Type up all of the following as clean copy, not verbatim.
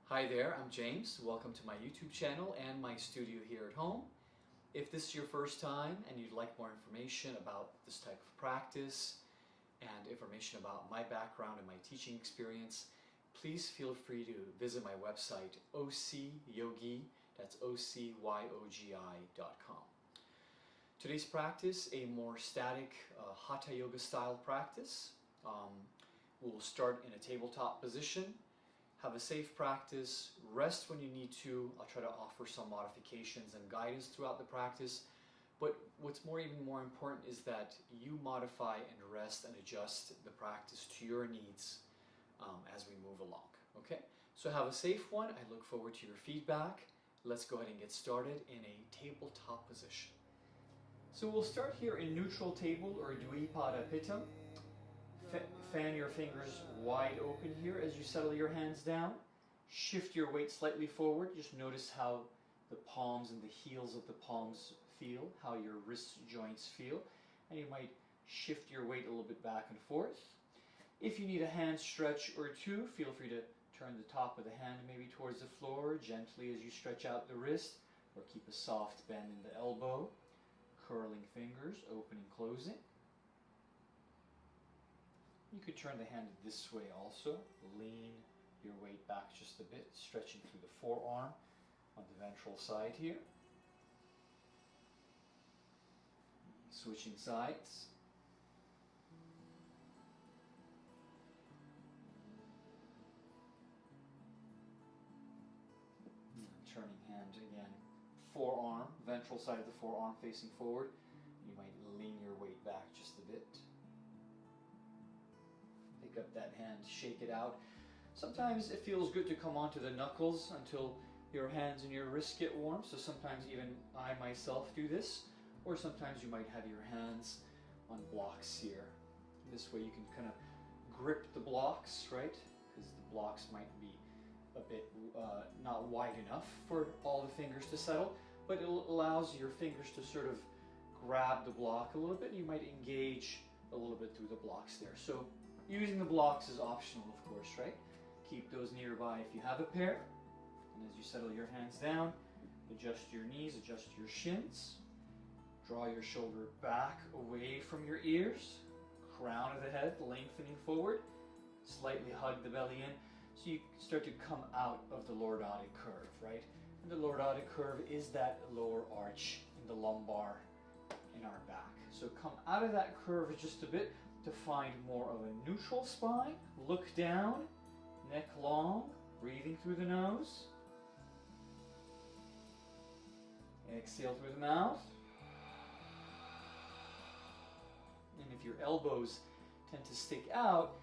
Hi there, I'm James. Welcome to my YouTube channel and my studio here at home. If this is your first time and you'd like more information about this type of practice and information about my background and my teaching experience, please feel free to visit my website, ocyogi, that's ocyogi.com. Today's practice, a more static Hatha Yoga style practice. We'll start in a tabletop position. Have a safe practice, rest when you need to. I'll try to offer some modifications and guidance throughout the practice. But what's even more important is that you modify and rest and adjust the practice to your needs as we move along. Okay? So have a safe one. I look forward to your feedback. Let's go ahead and get started in a tabletop position. So we'll start here in neutral table or Dvipada Pitta. Fan your fingers wide open here as you settle your hands down. Shift your weight slightly forward. Just notice how the palms and the heels of the palms feel, how your wrist joints feel. And you might shift your weight a little bit back and forth. If you need a hand stretch or two, feel free to turn the top of the hand maybe towards the floor gently as you stretch out the wrist, or keep a soft bend in the elbow. Curling fingers, opening, closing. You could turn the hand this way also. Lean your weight back just a bit, stretching through the forearm on the ventral side here. Switching sides. And turning hand again. Forearm, ventral side of the forearm facing forward. You might lean your weight back just a bit. Pick up that hand, shake it out. Sometimes it feels good to come onto the knuckles until your hands and your wrists get warm. So sometimes even I myself do this. Or sometimes you might have your hands on blocks here. This way you can kind of grip the blocks, right? Because the blocks might be a bit not wide enough for all the fingers to settle. But it allows your fingers to sort of grab the block a little bit. You might engage a little bit through the blocks there. So using the blocks is optional, of course, right? Keep those nearby if you have a pair. And as you settle your hands down, adjust your knees, adjust your shins. Draw your shoulder back away from your ears. Crown of the head lengthening forward. Slightly hug the belly in so you start to come out of the lordotic curve, right? And the lordotic curve is that lower arch in the lumbar in our back. So come out of that curve just a bit to find more of a neutral spine. Look down, neck long, breathing through the nose. Exhale through the mouth. And if your elbows tend to stick out,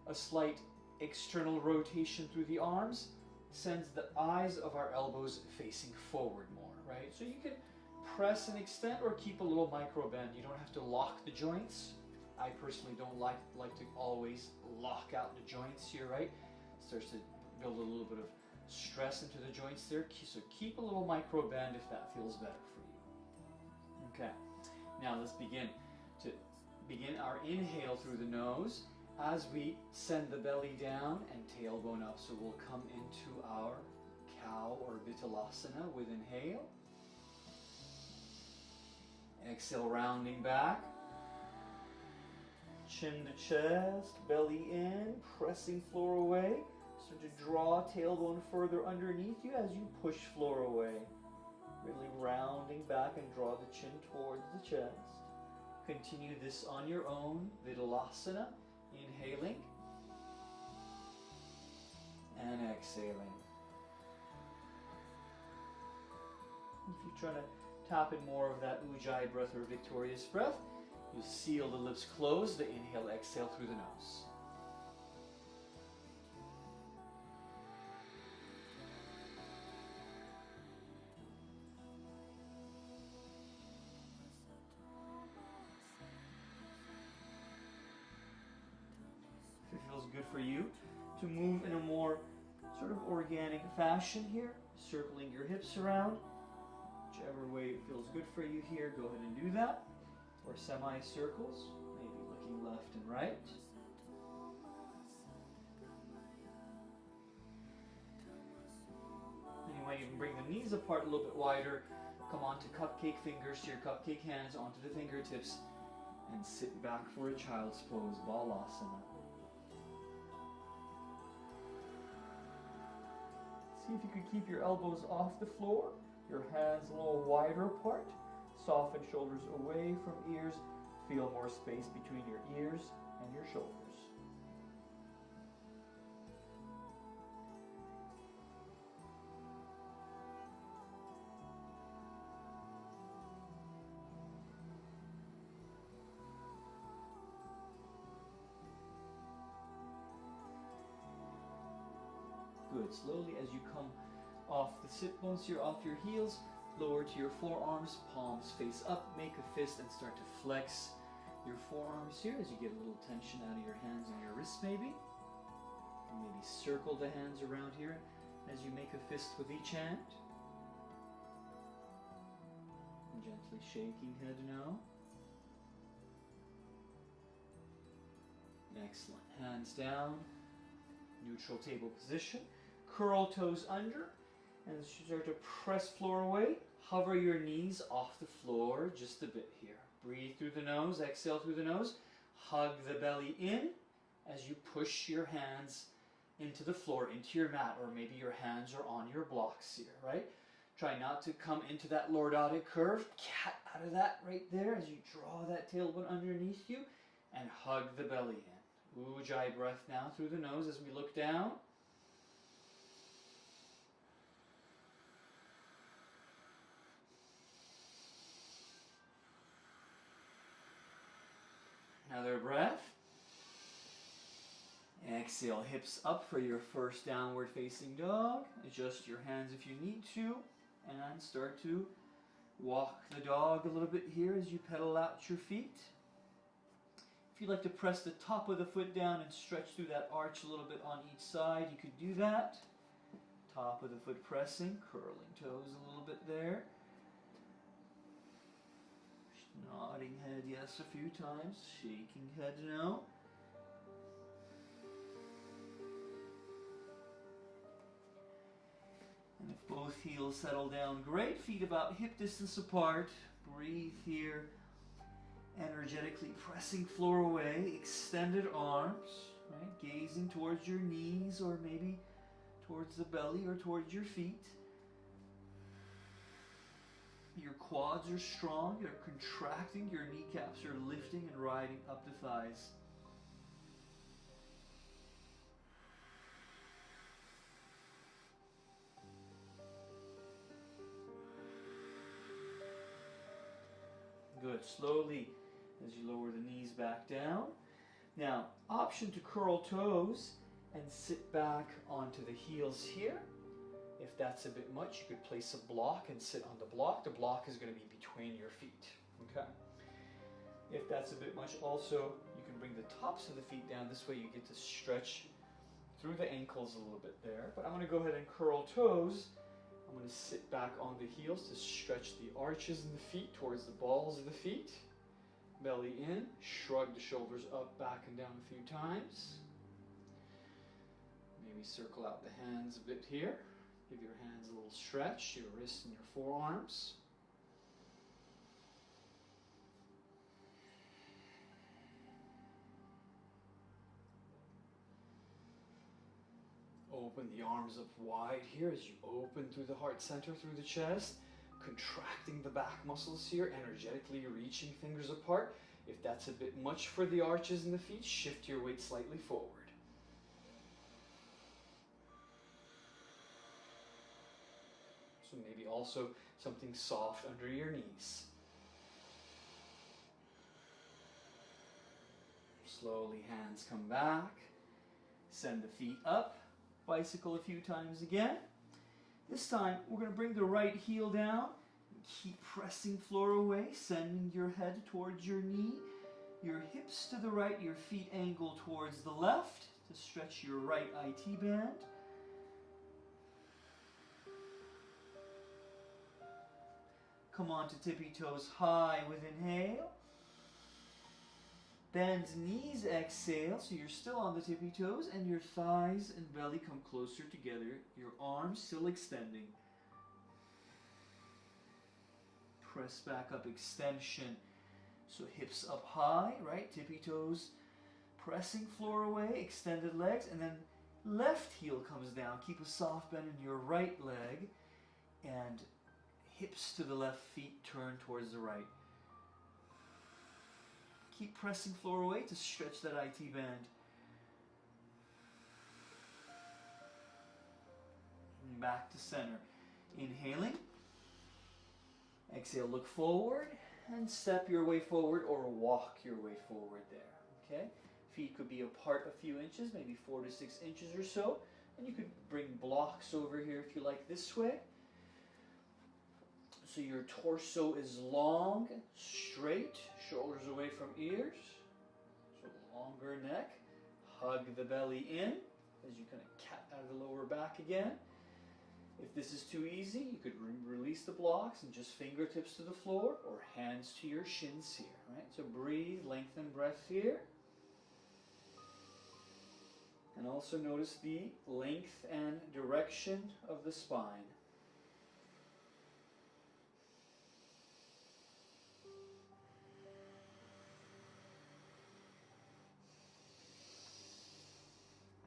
a slight external rotation through the arms sends the eyes of our elbows facing forward more, right? So you can press and extend or keep a little micro bend. You don't have to lock the joints. I personally don't like to always lock out the joints here, right? It starts to build a little bit of stress into the joints there. So keep a little micro bend if that feels better for you. Okay, now let's begin our inhale through the nose as we send the belly down and tailbone up. So we'll come into our cow or Vittalasana with inhale. Exhale, rounding back. Chin to chest, belly in, pressing floor away. Start to draw tailbone further underneath you as you push floor away. Really rounding back and draw the chin towards the chest. Continue this on your own, Vittalasana. Inhaling and exhaling. If you're trying to tap in more of that Ujjayi breath or victorious breath, you'll seal the lips closed, the inhale, exhale through the nose. If it feels good for you to move in a more sort of organic fashion here, circling your hips around, whichever way it feels good for you here, go ahead and do that. Or semicircles, maybe looking left and right. knees apart a little bit wider. Come on to cupcake fingers, to your cupcake hands, onto the fingertips, and sit back for a child's pose, Balasana. See if you can keep your elbows off the floor, your hands a little wider apart. Soften shoulders away from ears. Feel more space between your ears and your shoulders. Good. Slowly as you come off the sit bones here, off your heels, lower to your forearms, palms face up, make a fist and start to flex your forearms here as you get a little tension out of your hands and your wrists maybe. And maybe circle the hands around here as you make a fist with each hand. And gently shaking head no. Excellent. Hands down, neutral table position. Curl toes under and start to press floor away. Hover your knees off the floor just a bit here. Breathe through the nose, exhale through the nose. Hug the belly in as you push your hands into the floor, into your mat, or maybe your hands are on your blocks here, right? Try not to come into that lordotic curve. Cat out of that right there as you draw that tailbone underneath you and hug the belly in. Ujjayi breath now through the nose as we look down. Another breath. Exhale, hips up for your first downward facing dog. Adjust your hands if you need to. And start to walk the dog a little bit here as you pedal out your feet. If you'd like to press the top of the foot down and stretch through that arch a little bit on each side, you could do that. Top of the foot pressing, curling toes a little bit there. Nodding head yes a few times, shaking head no. And if both heels settle down, great. Feet about hip distance apart. Breathe here. Energetically pressing floor away. Extended arms, right? Gazing towards your knees or maybe towards the belly or towards your feet. Your quads are strong, you're contracting, your kneecaps are lifting and riding up the thighs. Good. Slowly as you lower the knees back down. Now, option to curl toes and sit back onto the heels here. If that's a bit much, you could place a block and sit on the block. The block is going to be between your feet. Okay. If that's a bit much, also, you can bring the tops of the feet down. This way you get to stretch through the ankles a little bit there. But I'm going to go ahead and curl toes. I'm going to sit back on the heels to stretch the arches in the feet towards the balls of the feet. Belly in, shrug the shoulders up, back and down a few times. Maybe circle out the hands a bit here. Give your hands a little stretch, your wrists and your forearms. Open the arms up wide here as you open through the heart center, through the chest. Contracting the back muscles here, energetically reaching fingers apart. If that's a bit much for the arches and the feet, shift your weight slightly forward. So maybe also something soft under your knees. Slowly hands come back. Send the feet up. Bicycle a few times again. This time we're going to bring the right heel down. Keep pressing floor away, sending your head towards your knee. Your hips to the right, your feet angle towards the left to stretch your right IT band. Come on to tippy toes high with inhale. Bend knees, exhale, so you're still on the tippy toes, and your thighs and belly come closer together. Your arms still extending. Press back up, extension. So hips up high, right? Tippy toes pressing floor away, extended legs, and then left heel comes down. Keep a soft bend in your right leg, and hips to the left, feet turn towards the right. Keep pressing floor away to stretch that IT band. And back to center. Inhaling. Exhale, look forward and step your way forward or walk your way forward there. Okay? Feet could be apart a few inches, maybe 4 to 6 inches or so. And you could bring blocks over here if you like this way. So your torso is long, straight, shoulders away from ears. So longer neck. Hug the belly in as you kind of cat out of the lower back again. If this is too easy, you could release the blocks and just fingertips to the floor or hands to your shins here. Right? So breathe, lengthen breath here. And also notice the length and direction of the spine.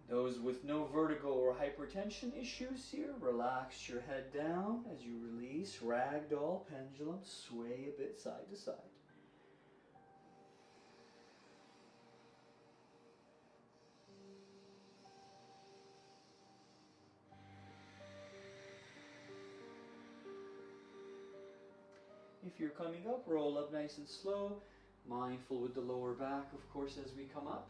Those with no vertigo or hypertension issues here, relax your head down as you release, ragdoll, pendulum, sway a bit side to side. If you're coming up, roll up nice and slow, mindful with the lower back, of course, as we come up.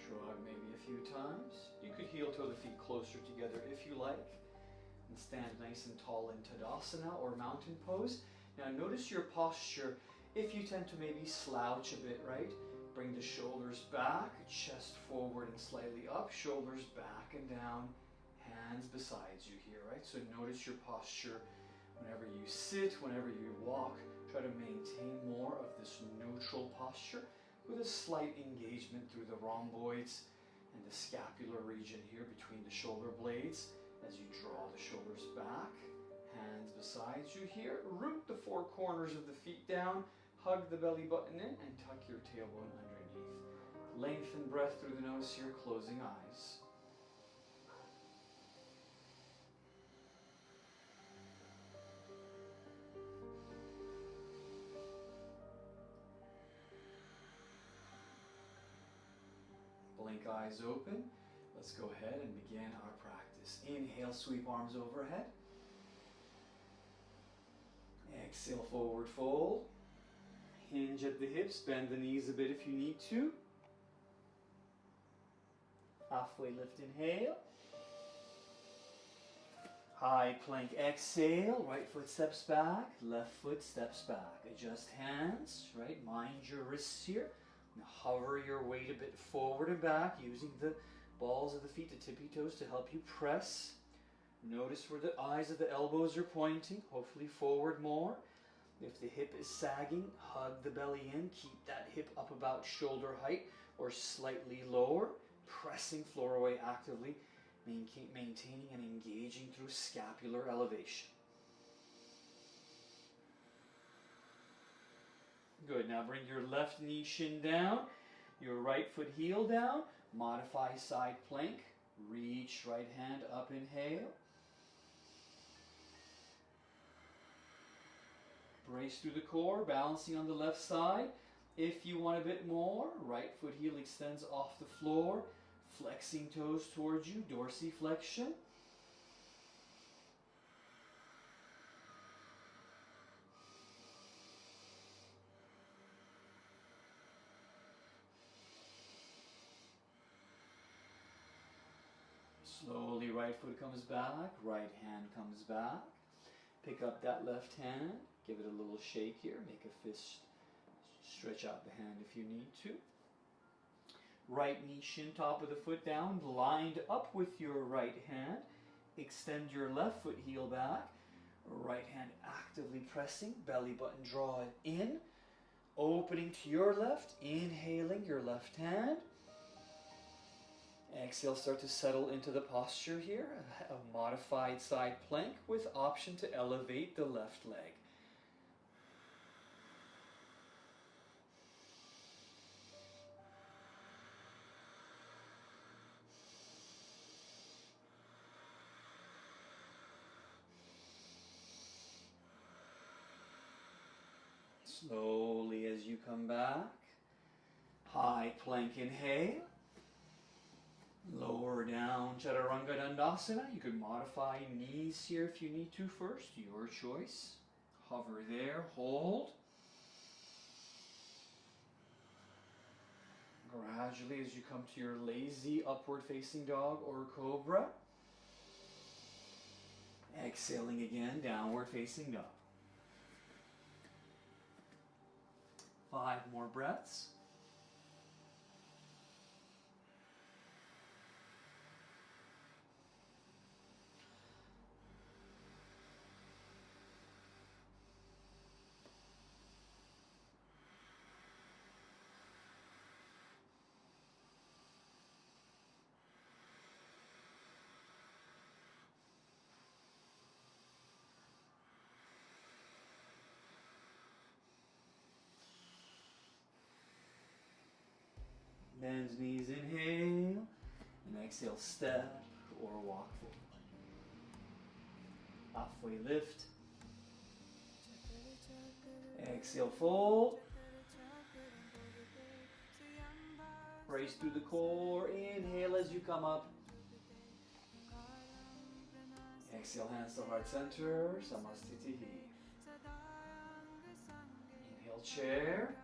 Shrug maybe a few times. You could heel toe the feet closer together if you like. And stand nice and tall in Tadasana or mountain pose. Now notice your posture. If you tend to maybe slouch a bit, right? Bring the shoulders back, chest forward and slightly up, shoulders back and down, hands beside you here, right? So notice your posture whenever you sit, whenever you walk. Try to maintain more of this neutral posture with a slight engagement through the rhomboids and the scapular region here between the shoulder blades as you draw the shoulders back, hands beside you here. Root the four corners of the feet down, hug the belly button in, and tuck your tailbone underneath. Lengthen breath through the nose here, closing eyes. Blink eyes open. Let's go ahead and begin our practice. Inhale, sweep arms overhead. Exhale, forward fold. Hinge at the hips, bend the knees a bit if you need to. Halfway lift, inhale. High plank, exhale. Right foot steps back, left foot steps back. Adjust hands, right? Mind your wrists here. Hover your weight a bit forward and back using the balls of the feet, the tippy toes to help you press. Notice where the eyes of the elbows are pointing, hopefully forward more. If the hip is sagging, hug the belly in, keep that hip up about shoulder height or slightly lower, pressing floor away actively, maintaining and engaging through scapular elevation. Good, now bring your left knee shin down, your right foot heel down, modify side plank, reach right hand up, inhale. Brace through the core, balancing on the left side. If you want a bit more, right foot heel extends off the floor, flexing toes towards you, dorsiflexion. Slowly, right foot comes back, right hand comes back. Pick up that left hand, give it a little shake here, make a fist, stretch out the hand if you need to. Right knee, shin, top of the foot down, lined up with your right hand. Extend your left foot heel back, right hand actively pressing, belly button draw it in. Opening to your left, inhaling your left hand. Exhale, start to settle into the posture here, a modified side plank with option to elevate the left leg. Slowly as you come back, high plank inhale, lower down Chaturanga Dandasana. You could modify knees here if you need to first, your choice. Hover there, hold. Gradually as you come to your lazy upward facing dog or cobra. Exhaling again, downward facing dog. 5 more breaths. Bend knees, inhale, and exhale, step or walk forward. Halfway lift. Exhale, fold. Raise through the core, inhale as you come up. Exhale, hands to heart center, Samastitihi. Inhale, chair.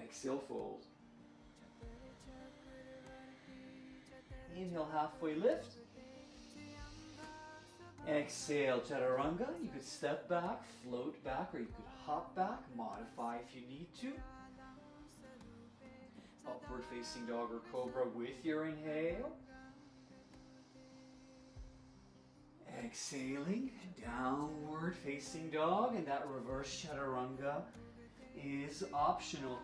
Exhale, fold. Inhale, halfway lift. Exhale, Chaturanga. You could step back, float back, or you could hop back, modify if you need to. Upward facing dog or cobra with your inhale. Exhaling, downward facing dog, and that reverse Chaturanga is optional.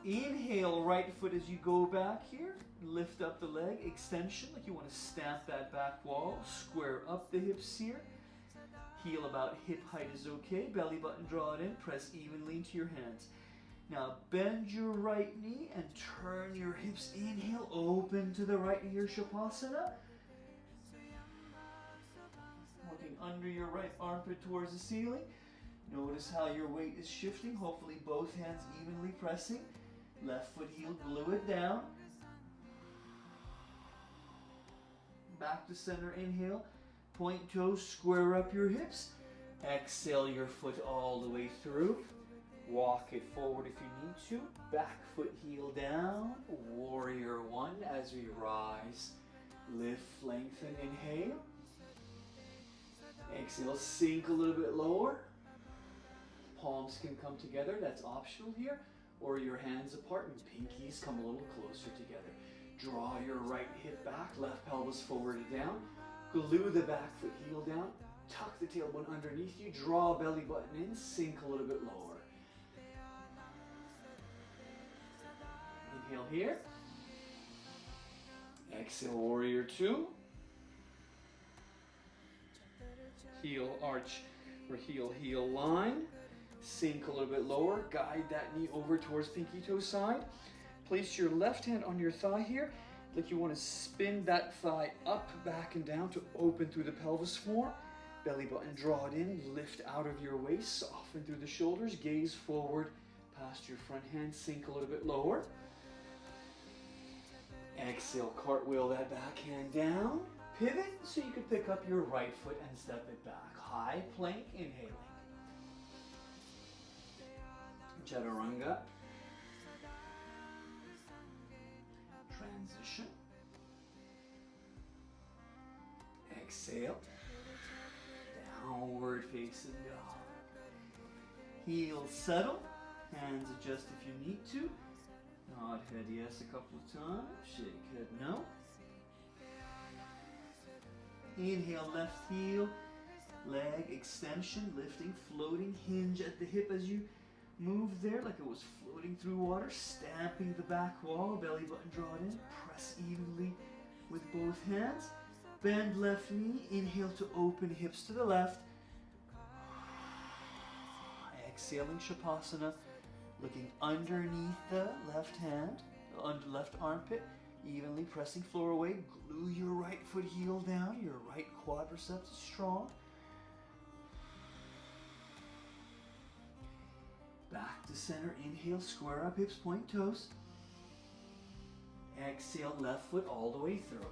Inhale, right foot as you go back here. Lift up the leg, extension, like you want to stamp that back wall. Square up the hips here. Heel about hip height is okay. Belly button, draw it in. Press evenly into your hands. Now bend your right knee and turn your hips. Inhale, open to the right here, Shavasana. Looking under your right armpit towards the ceiling. Notice how your weight is shifting. Hopefully both hands evenly pressing. Left foot heel, glue it down. Back to center, inhale. Point toes, square up your hips. Exhale your foot all the way through. Walk it forward if you need to. Back foot heel down. Warrior 1 as we rise. Lift, lengthen, inhale. Exhale, sink a little bit lower. Palms can come together, that's optional here. Or your hands apart and pinkies come a little closer together. Draw your right hip back, left pelvis forward and down. Glue the back foot heel down. Tuck the tailbone underneath you. Draw belly button in, sink a little bit lower. Inhale here. Exhale, warrior 2. Heel arch or heel line. Sink a little bit lower. Guide that knee over towards pinky toe side. Place your left hand on your thigh here. Like you want to spin that thigh up, back, and down to open through the pelvis floor. Belly button, draw it in. Lift out of your waist. Soften through the shoulders. Gaze forward past your front hand. Sink a little bit lower. Exhale, cartwheel that back hand down. Pivot so you can pick up your right foot and step it back. High plank, inhaling. Chaturanga. Transition. Exhale. Downward facing dog. Heels settle. Hands adjust if you need to. Nod head yes a couple of times. Shake head no. Inhale, left heel. Leg extension, lifting, floating, hinge at the hip as you Move there like it was floating through water, stamping the back wall, belly button drawn in, press evenly with both hands. Bend left knee, inhale to open hips to the left. Exhaling Shavasana, looking underneath the left hand, under left armpit, evenly pressing floor away. Glue your right foot heel down, your right quadriceps is strong. Back to center, inhale, square up, hips, point toes. Exhale, left foot all the way through.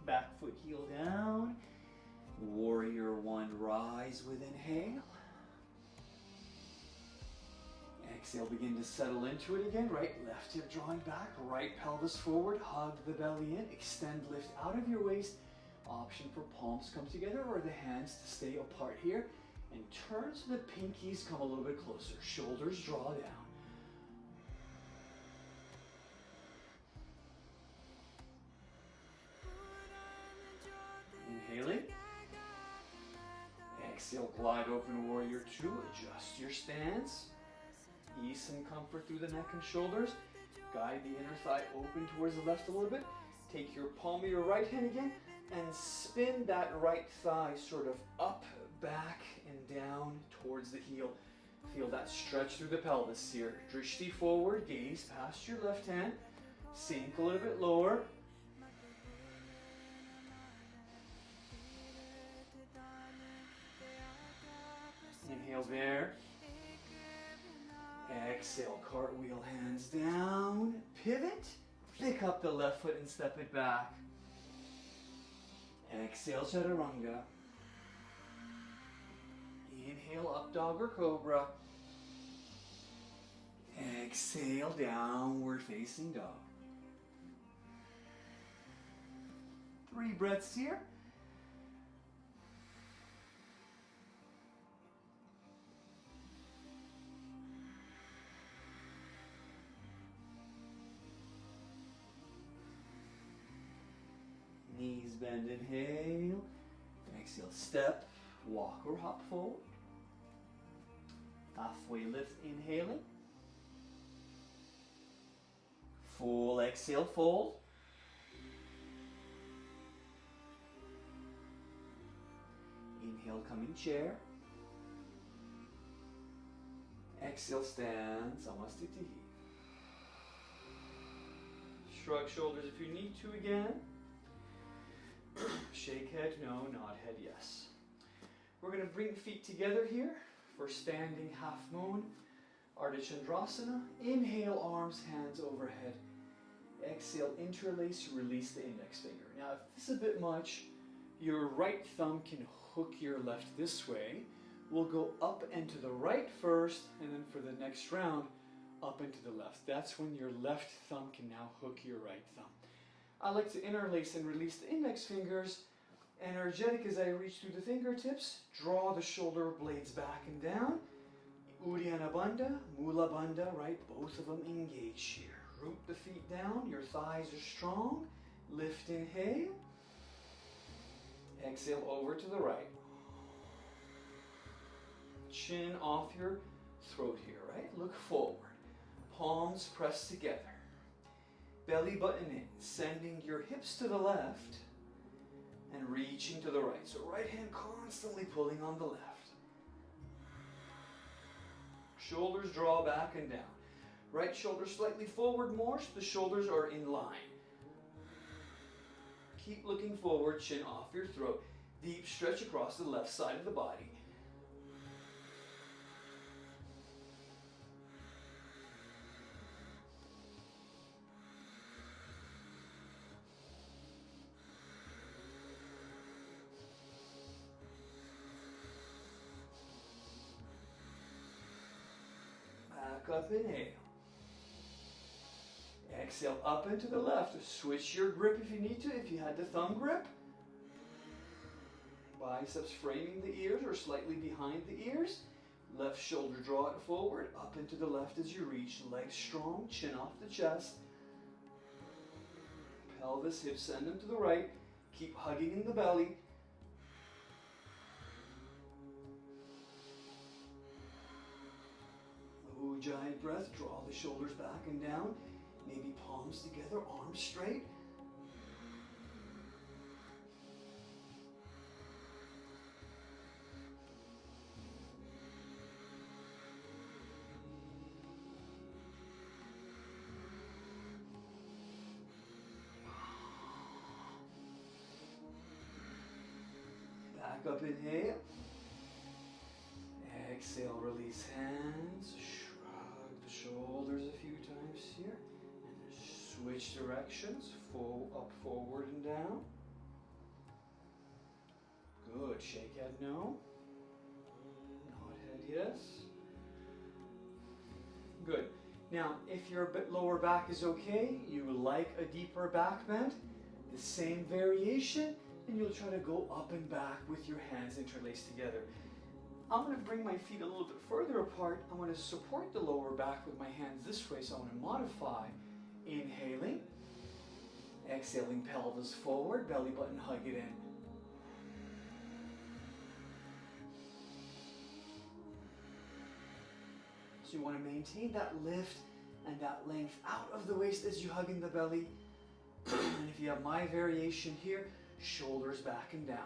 Back foot heel down. Warrior one, rise with inhale. Exhale, begin to settle into it again. Right, left hip drawing back, right pelvis forward, hug the belly in, extend, lift out of your waist. Option for palms come together or the hands to stay apart here. And turn so the pinkies come a little bit closer. Shoulders draw down. Inhaling. Exhale, glide open warrior two. Adjust your stance. Ease some comfort through the neck and shoulders. Guide the inner thigh open towards the left a little bit. Take your palm of your right hand again and spin that right thigh sort of up, back, and down towards the heel. Feel that stretch through the pelvis here. Drishti forward, gaze past your left hand. Sink a little bit lower. Inhale there. Exhale, cartwheel, hands down. Pivot. Pick up the left foot and step it back. Exhale, chaturanga. Inhale, up dog or cobra. Exhale, downward facing dog. 3 breaths here. Knees bend, inhale. Exhale, step, walk or hop forward. Halfway lift, inhaling. Full exhale, fold. Inhale, coming chair. Exhale, stand, Namaste. Shrug shoulders if you need to again. Shake head, no. Nod head, yes. We're going to bring feet together here for standing half moon, Ardha Chandrasana. Inhale, arms, hands overhead. Exhale, interlace, release the index finger. Now, if this is a bit much, your right thumb can hook your left this way. We'll go up and to the right first, and then for the next round, up and to the left. That's when your left thumb can now hook your right thumb. I like to interlace and release the index fingers. Energetic as I reach through the fingertips. Draw the shoulder blades back and down. Uddiyana Bandha, Mula Bandha, right? Both of them engage here. Root the feet down. Your thighs are strong. Lift, inhale. Exhale over to the right. Chin off your throat here, right? Look forward. Palms pressed together. Belly button in, sending your hips to the left and reaching to the right. So right hand constantly pulling on the left. Shoulders draw back and down. Right shoulder slightly forward more so the shoulders are in line. Keep looking forward, chin off your throat. Deep stretch across the left side of the body. Up, inhale. Exhale, up and to the left. Switch your grip if you need to, if you had the thumb grip. Biceps framing the ears or slightly behind the ears. Left shoulder draw it forward, up and to the left as you reach. Legs strong, chin off the chest. Pelvis, hips send them to the right. Keep hugging in the belly. giant breath. Draw the shoulders back and down. Maybe palms together, arms straight. Back up, inhale. Exhale, release hands. Shrug the shoulders a few times here. And switch directions. Up, forward, and down. Good. Shake head no. Nod head yes. Good. Now, if your lower back is okay, you like a deeper back bend, the same variation, and you'll try to go up and back with your hands interlaced together. I'm going to bring my feet a little bit further apart. I'm going to support the lower back with my hands this way, so I'm going to modify. Inhaling. Exhaling, pelvis forward, belly button hug it in. So you want to maintain that lift and that length out of the waist as you hug in the belly. And if you have my variation here, shoulders back and down.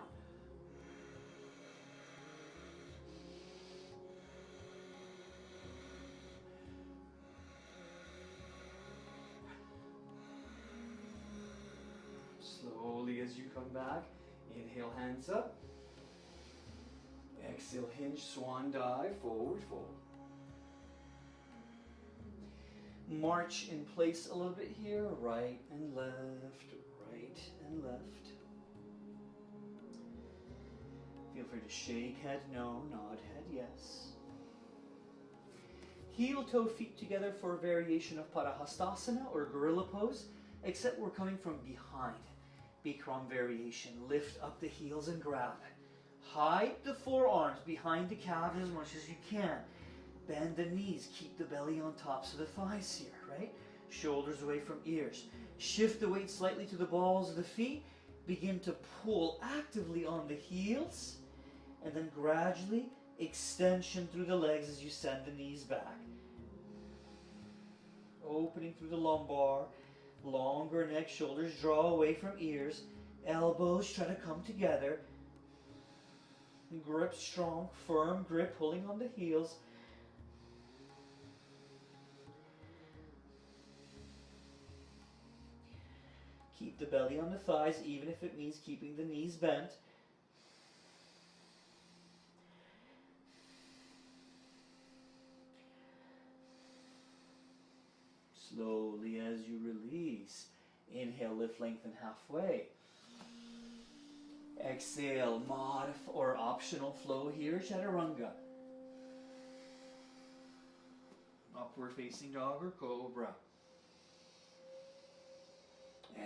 Slowly as you come back, inhale, hands up. Exhale, hinge, swan dive, forward fold. March in place a little bit here, right and left, right and left. Feel free to shake head no, nod head yes. Heel toe feet together for a variation of Parahastasana or gorilla pose, except we're coming from behind. Bikram variation. Lift up the heels and grab. Hide the forearms behind the calves as much as you can. Bend the knees. Keep the belly on tops of the thighs here, right? Shoulders away from ears. Shift the weight slightly to the balls of the feet. Begin to pull actively on the heels. And then gradually extension through the legs as you send the knees back. Opening through the lumbar. Longer neck, shoulders draw away from ears. Elbows try to come together. Grip strong, firm grip, pulling on the heels. Keep the belly on the thighs, even if it means keeping the knees bent. Slowly as you release. Inhale, lift, lengthen halfway. Exhale, or optional flow here, Chaturanga. Upward facing dog or cobra.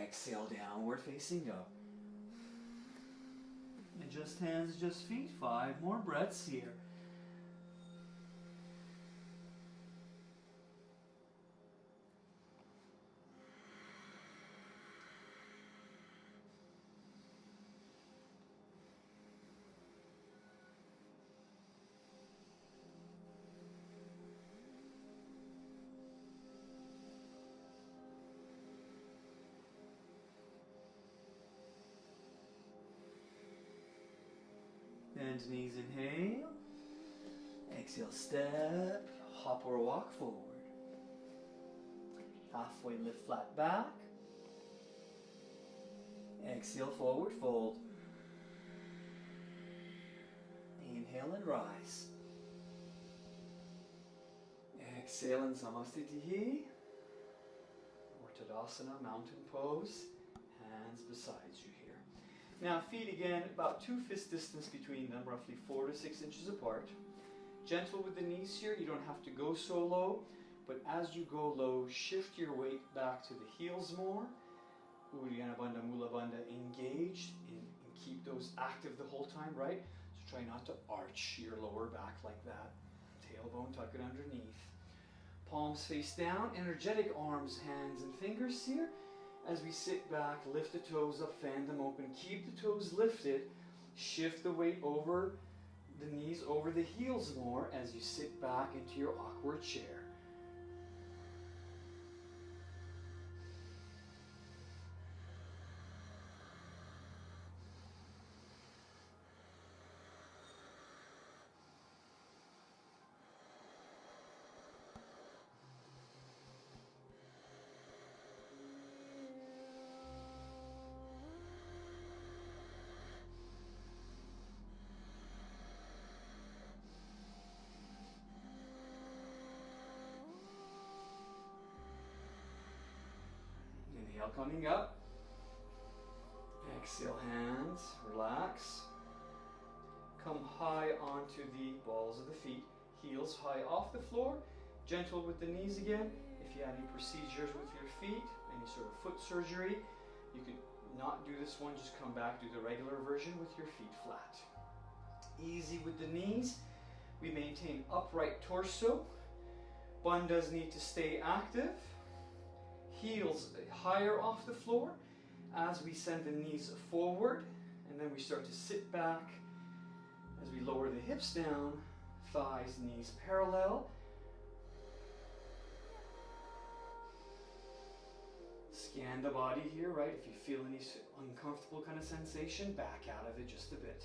Exhale, downward facing dog. And just hands, just feet. 5 more breaths here. Bend knees, inhale. Exhale, step, hop or walk forward. Halfway lift, flat back. Exhale, forward fold. Inhale and rise. Exhale and Samastitihi. Or Tadasana, mountain pose. Hands beside you here. Now feet again, about 2 fist distance between them, roughly 4 to 6 inches apart. Gentle with the knees here, you don't have to go so low, but as you go low, shift your weight back to the heels more. Uddiyana Bandha, Mula Bandha engaged, and keep those active the whole time, right? So try not to arch your lower back like that. Tailbone, tuck it underneath. Palms face down, energetic arms, hands, and fingers here. As we sit back, lift the toes up, fan them open, keep the toes lifted, shift the weight over the knees, over the heels more as you sit back into your awkward chair. Inhale, coming up. Exhale, hands, relax. Come high onto the balls of the feet. Heels high off the floor. Gentle with the knees again. If you had any procedures with your feet, any sort of foot surgery, you could not do this one. Just come back, do the regular version with your feet flat. Easy with the knees. We maintain upright torso. Bun does need to stay active. Heels higher off the floor as we send the knees forward, and then we start to sit back as we lower the hips down, thighs, knees parallel. Scan the body here, right? If you feel any uncomfortable kind of sensation, back out of it just a bit.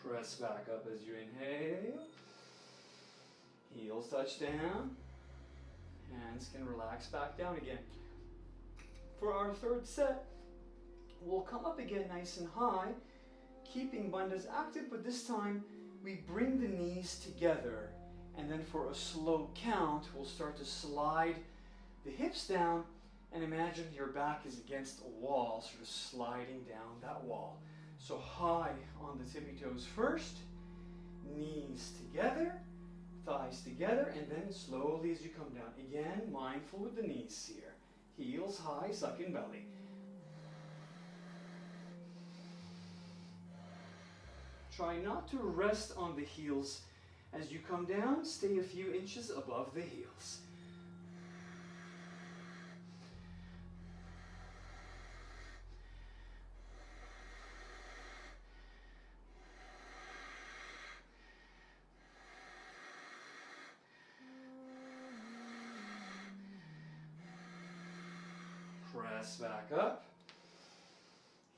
Press back up as you inhale. Heels touch down. Hands can relax back down again. For our third set, we'll come up again nice and high, keeping bandhas active, but this time we bring the knees together, and then for a slow count, we'll start to slide the hips down, and imagine your back is against a wall, sort of sliding down that wall. So high on the tippy toes first, knees together, thighs together, and then slowly as you come down. Again, mindful with the knees here. Heels high, suck in belly. Try not to rest on the heels as you come down. Stay a few inches above the heels. Press back up.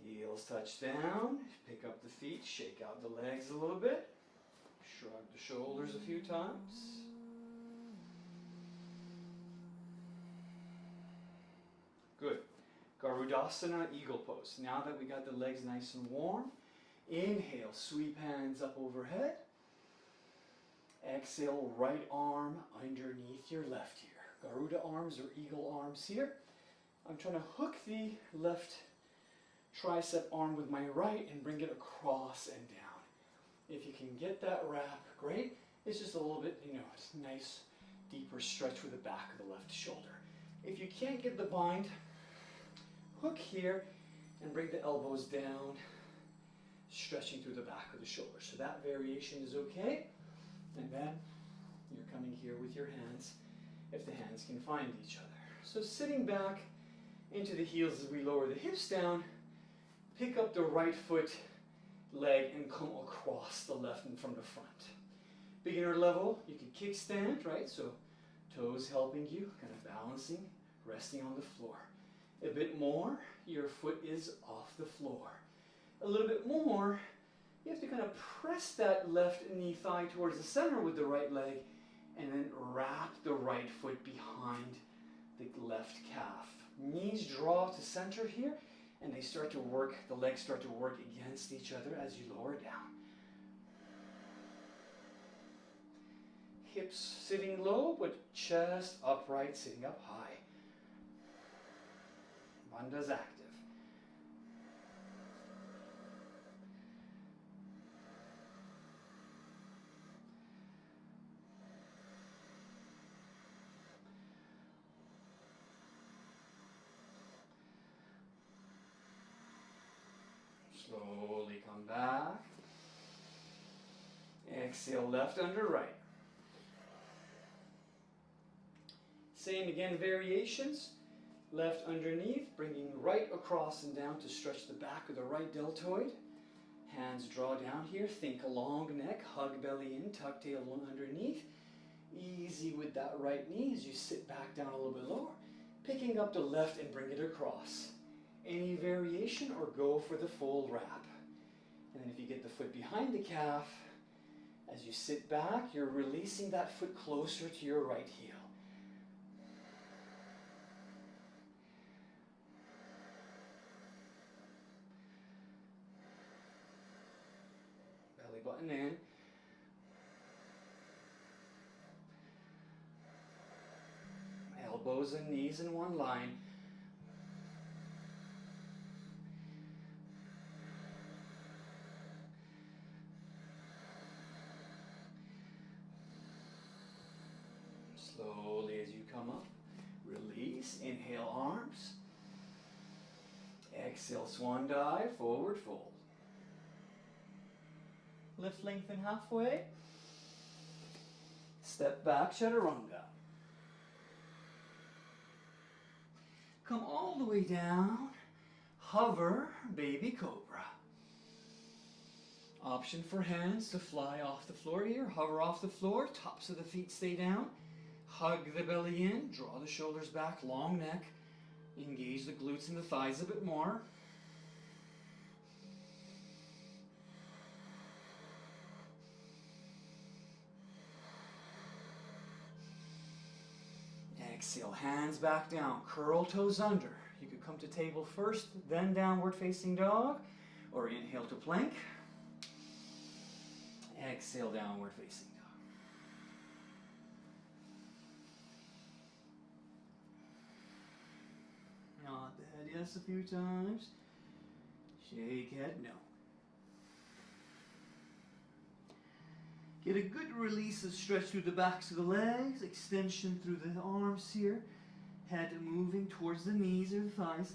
Heels touch down. Pick up the feet. Shake out the legs a little bit. Shrug the shoulders a few times. Good. Garudasana, eagle pose. Now that we got the legs nice and warm, inhale, sweep hands up overhead. Exhale, right arm underneath your left ear. Garuda arms or eagle arms here. I'm trying to hook the left tricep arm with my right and bring it across and down. If you can get that wrap, great. It's just a little bit, it's a nice deeper stretch for the back of the left shoulder. If you can't get the bind, hook here and bring the elbows down, stretching through the back of the shoulder. So that variation is okay. And then you're coming here with your hands, if the hands can find each other. So sitting back into the heels as we lower the hips down, pick up the right foot, leg, and come across the left and from the front. Beginner level, you can kickstand, right? So toes helping you, kind of balancing, resting on the floor. A bit more, your foot is off the floor. A little bit more, you have to kind of press that left knee thigh towards the center with the right leg, and then wrap the right foot behind the left calf. Knees draw to center here, and they start to work, the legs start to work against each other as you lower down. Hips sitting low, but chest upright, sitting up high. Bandha's active. Slowly come back. Exhale, left under right. Same again, variations. Left underneath, bringing right across and down to stretch the back of the right deltoid. Hands draw down here. Think a long neck, hug belly in, tuck tailbone underneath. Easy with that right knee as you sit back down a little bit lower. Picking up the left and bring it across. any variation or go for the full wrap. And then if you get the foot behind the calf, as you sit back, you're releasing that foot closer to your right heel. Belly button in. Elbows and knees in one line. Slowly as you come up, release, inhale arms. Exhale, swan dive, forward fold. Lift, lengthen halfway. Step back, chaturanga. Come all the way down. Hover, baby cobra. Option for hands to fly off the floor here. Hover off the floor, tops of the feet stay down. Hug the belly in, draw the shoulders back, long neck. Engage the glutes and the thighs a bit more. Exhale, hands back down, curl toes under. You could come to table first, then downward facing dog, or inhale to plank. Exhale, downward facing dog. Nod the head yes a few times. Shake head no. Get a good release and stretch through the backs of the legs, extension through the arms here, head moving towards the knees or the thighs.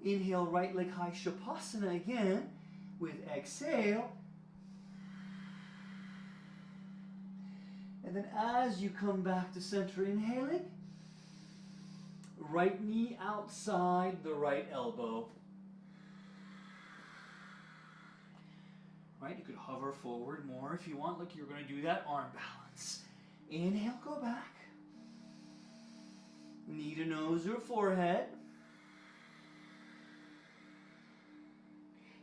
Inhale, right leg high shavasana again with exhale. And then as you come back to center, inhaling, right knee outside the right elbow. Right, you could hover forward more if you want. Look, you're going to do that arm balance. Inhale, go back. Knee to nose or forehead.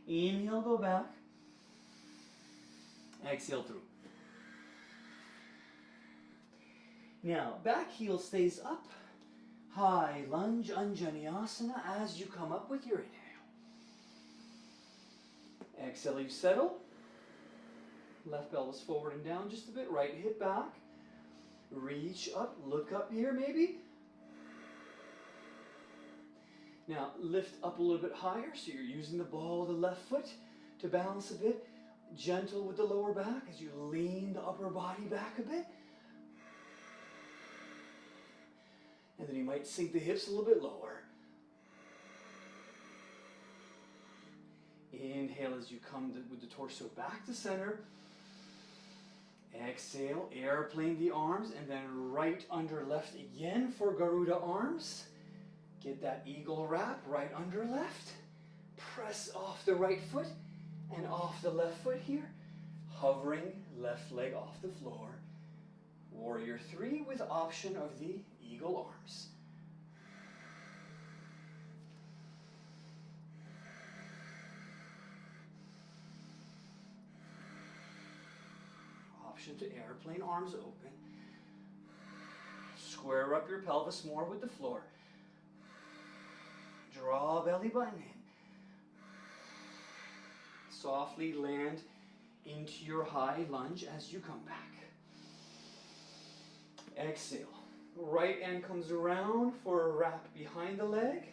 Inhale, go back. Exhale through. Now, back heel stays up. High lunge, Anjaneyasana as you come up with your inhale. Exhale, you settle. Left pelvis forward and down just a bit. Right hip back. Reach up. Look up here maybe. Now lift up a little bit higher. So you're using the ball of the left foot to balance a bit. Gentle with the lower back as you lean the upper body back a bit. And then you might sink the hips a little bit lower. Inhale as you come with the torso back to center. Exhale, airplane the arms, and then right under left again for Garuda arms. Get that eagle wrap, right under left. Press off the right foot and off the left foot here. Hovering left leg off the floor. Warrior 3 with option of the eagle arms. Option to airplane, arms open. Square up your pelvis more with the floor. Draw belly button in. Softly land into your high lunge as you come back. Exhale. Right hand comes around for a wrap behind the leg.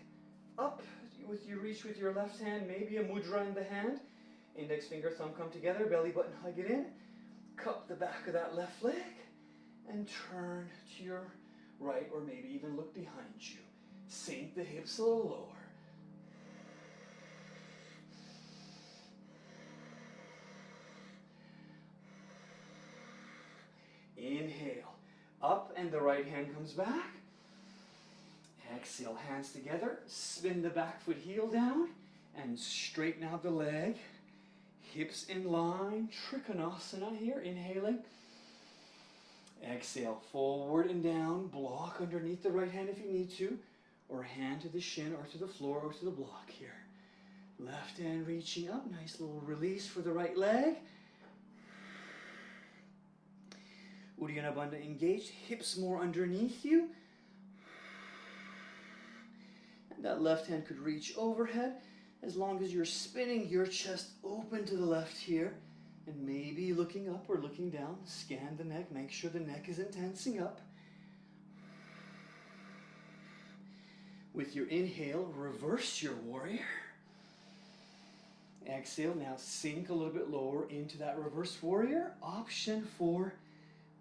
Up with your reach with your left hand, maybe a mudra in the hand. Index finger, thumb come together, belly button hug it in. Cup the back of that left leg and turn to your right, or maybe even look behind you. Sink the hips a little lower. Inhale. Up and the right hand comes back. Exhale, hands together. Spin the back foot heel down and straighten out the leg. Hips in line. Trikonasana here. Inhaling. Exhale, forward and down. Block underneath the right hand if you need to, or hand to the shin or to the floor or to the block here. Left hand reaching up. Nice little release for the right leg. Uddiyana Bandha engaged. Hips more underneath you. And that left hand could reach overhead as long as you're spinning your chest open to the left here. And maybe looking up or looking down. Scan the neck. Make sure the neck isn't tensing up. With your inhale, reverse your warrior. Exhale, now sink a little bit lower into that reverse warrior. Option for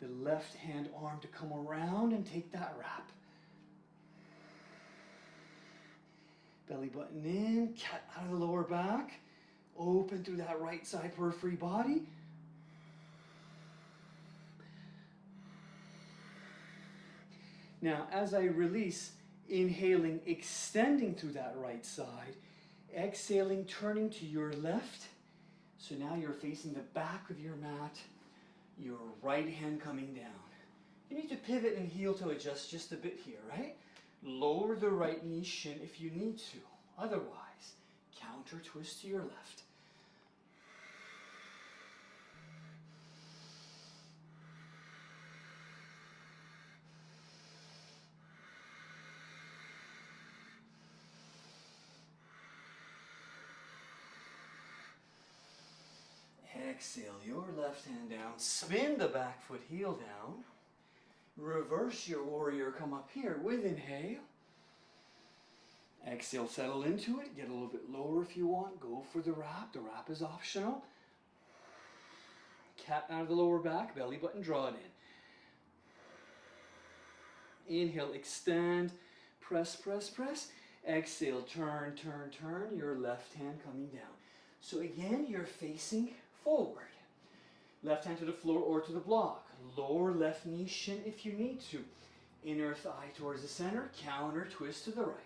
the left hand arm to come around and take that wrap. Belly button in, cat out of the lower back. Open through that right side periphery body. Now, as I release, inhaling, extending through that right side. Exhaling, turning to your left. So now you're facing the back of your mat. Your right hand coming down. You need to pivot and heel to adjust just a bit here, right? Lower the right knee, shin if you need to. Otherwise, counter twist to your left. Exhale your left hand down. Spin the back foot, heel down. Reverse your warrior, come up here with inhale. Exhale, settle into it. Get a little bit lower if you want. Go for the wrap. The wrap is optional. Cat out of the lower back, belly button draw it in. Inhale, extend, press, press, press. Exhale, turn, turn, turn. Your left hand coming down. So again, you're facing forward. Left hand to the floor or to the block. Lower left knee, shin if you need to. Inner thigh towards the center. Counter twist to the right.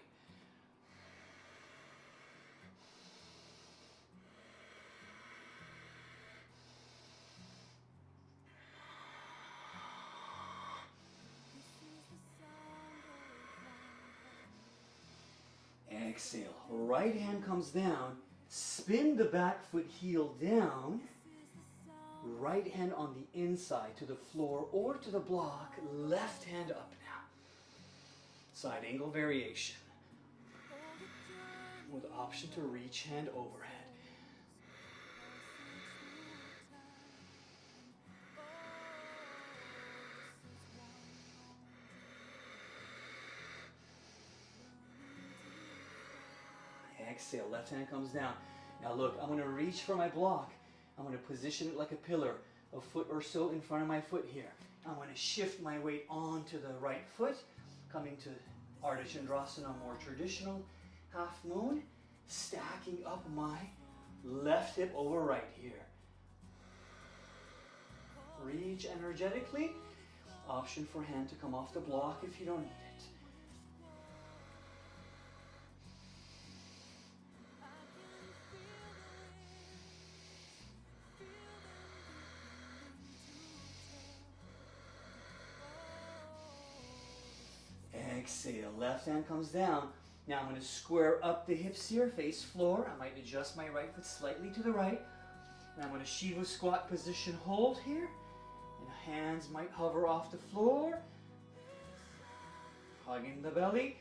Exhale. Right hand comes down. Spin the back foot, heel down. Right hand on the inside to the floor or to the block. Left hand up now. Side angle variation. With option to reach hand overhead. Exhale, left hand comes down. Now look, I'm going to reach for my block. I'm going to position it like a pillar, a foot or so in front of my foot here. I'm going to shift my weight onto the right foot, coming to Ardha Chandrasana, more traditional half moon, stacking up my left hip over right here. Reach energetically. Option for hand to come off the block if you don't need it. Exhale, left hand comes down. Now I'm going to square up the hips here, face floor. I might adjust my right foot slightly to the right. And I'm going to Shiva squat position, hold here. And hands might hover off the floor. Hugging the belly.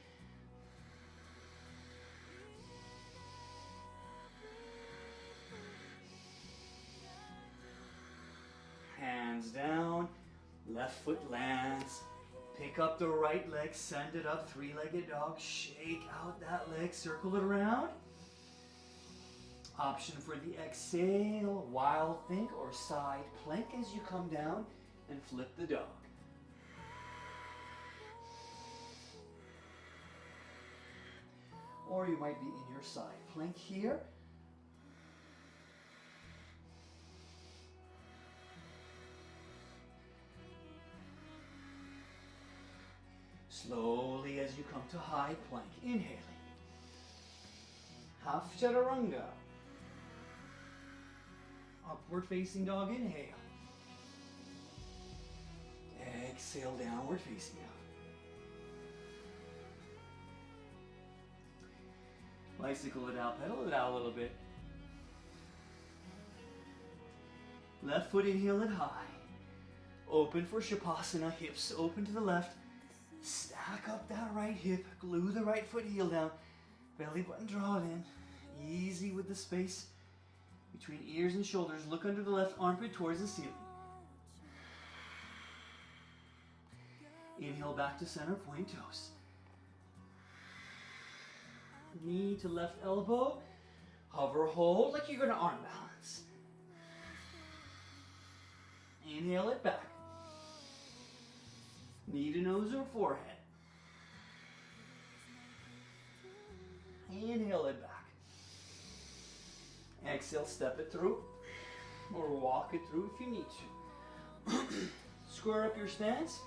Hands down, left foot lands. Pick up the right leg, send it up, three-legged dog. Shake out that leg, circle it around. Option for the exhale, wild think or side plank as you come down and flip the dog. Or you might be in your side plank here. Slowly as you come to high plank, inhaling. Half chaturanga. Upward facing dog, inhale. Exhale, downward facing dog. Bicycle it out, pedal it out a little bit. Left foot, inhale it high. Open for Shavasana, hips open to the left. Stack up that right hip, glue the right foot heel down. Belly button, draw it in. Easy with the space between ears and shoulders. Look under the left armpit towards the ceiling. Inhale back to center, point toes. Knee to left elbow. Hover, hold like you're going to arm balance. Inhale it back. Knee to nose or forehead. Inhale it back. Exhale, step it through or walk it through if you need to. Square up your stance.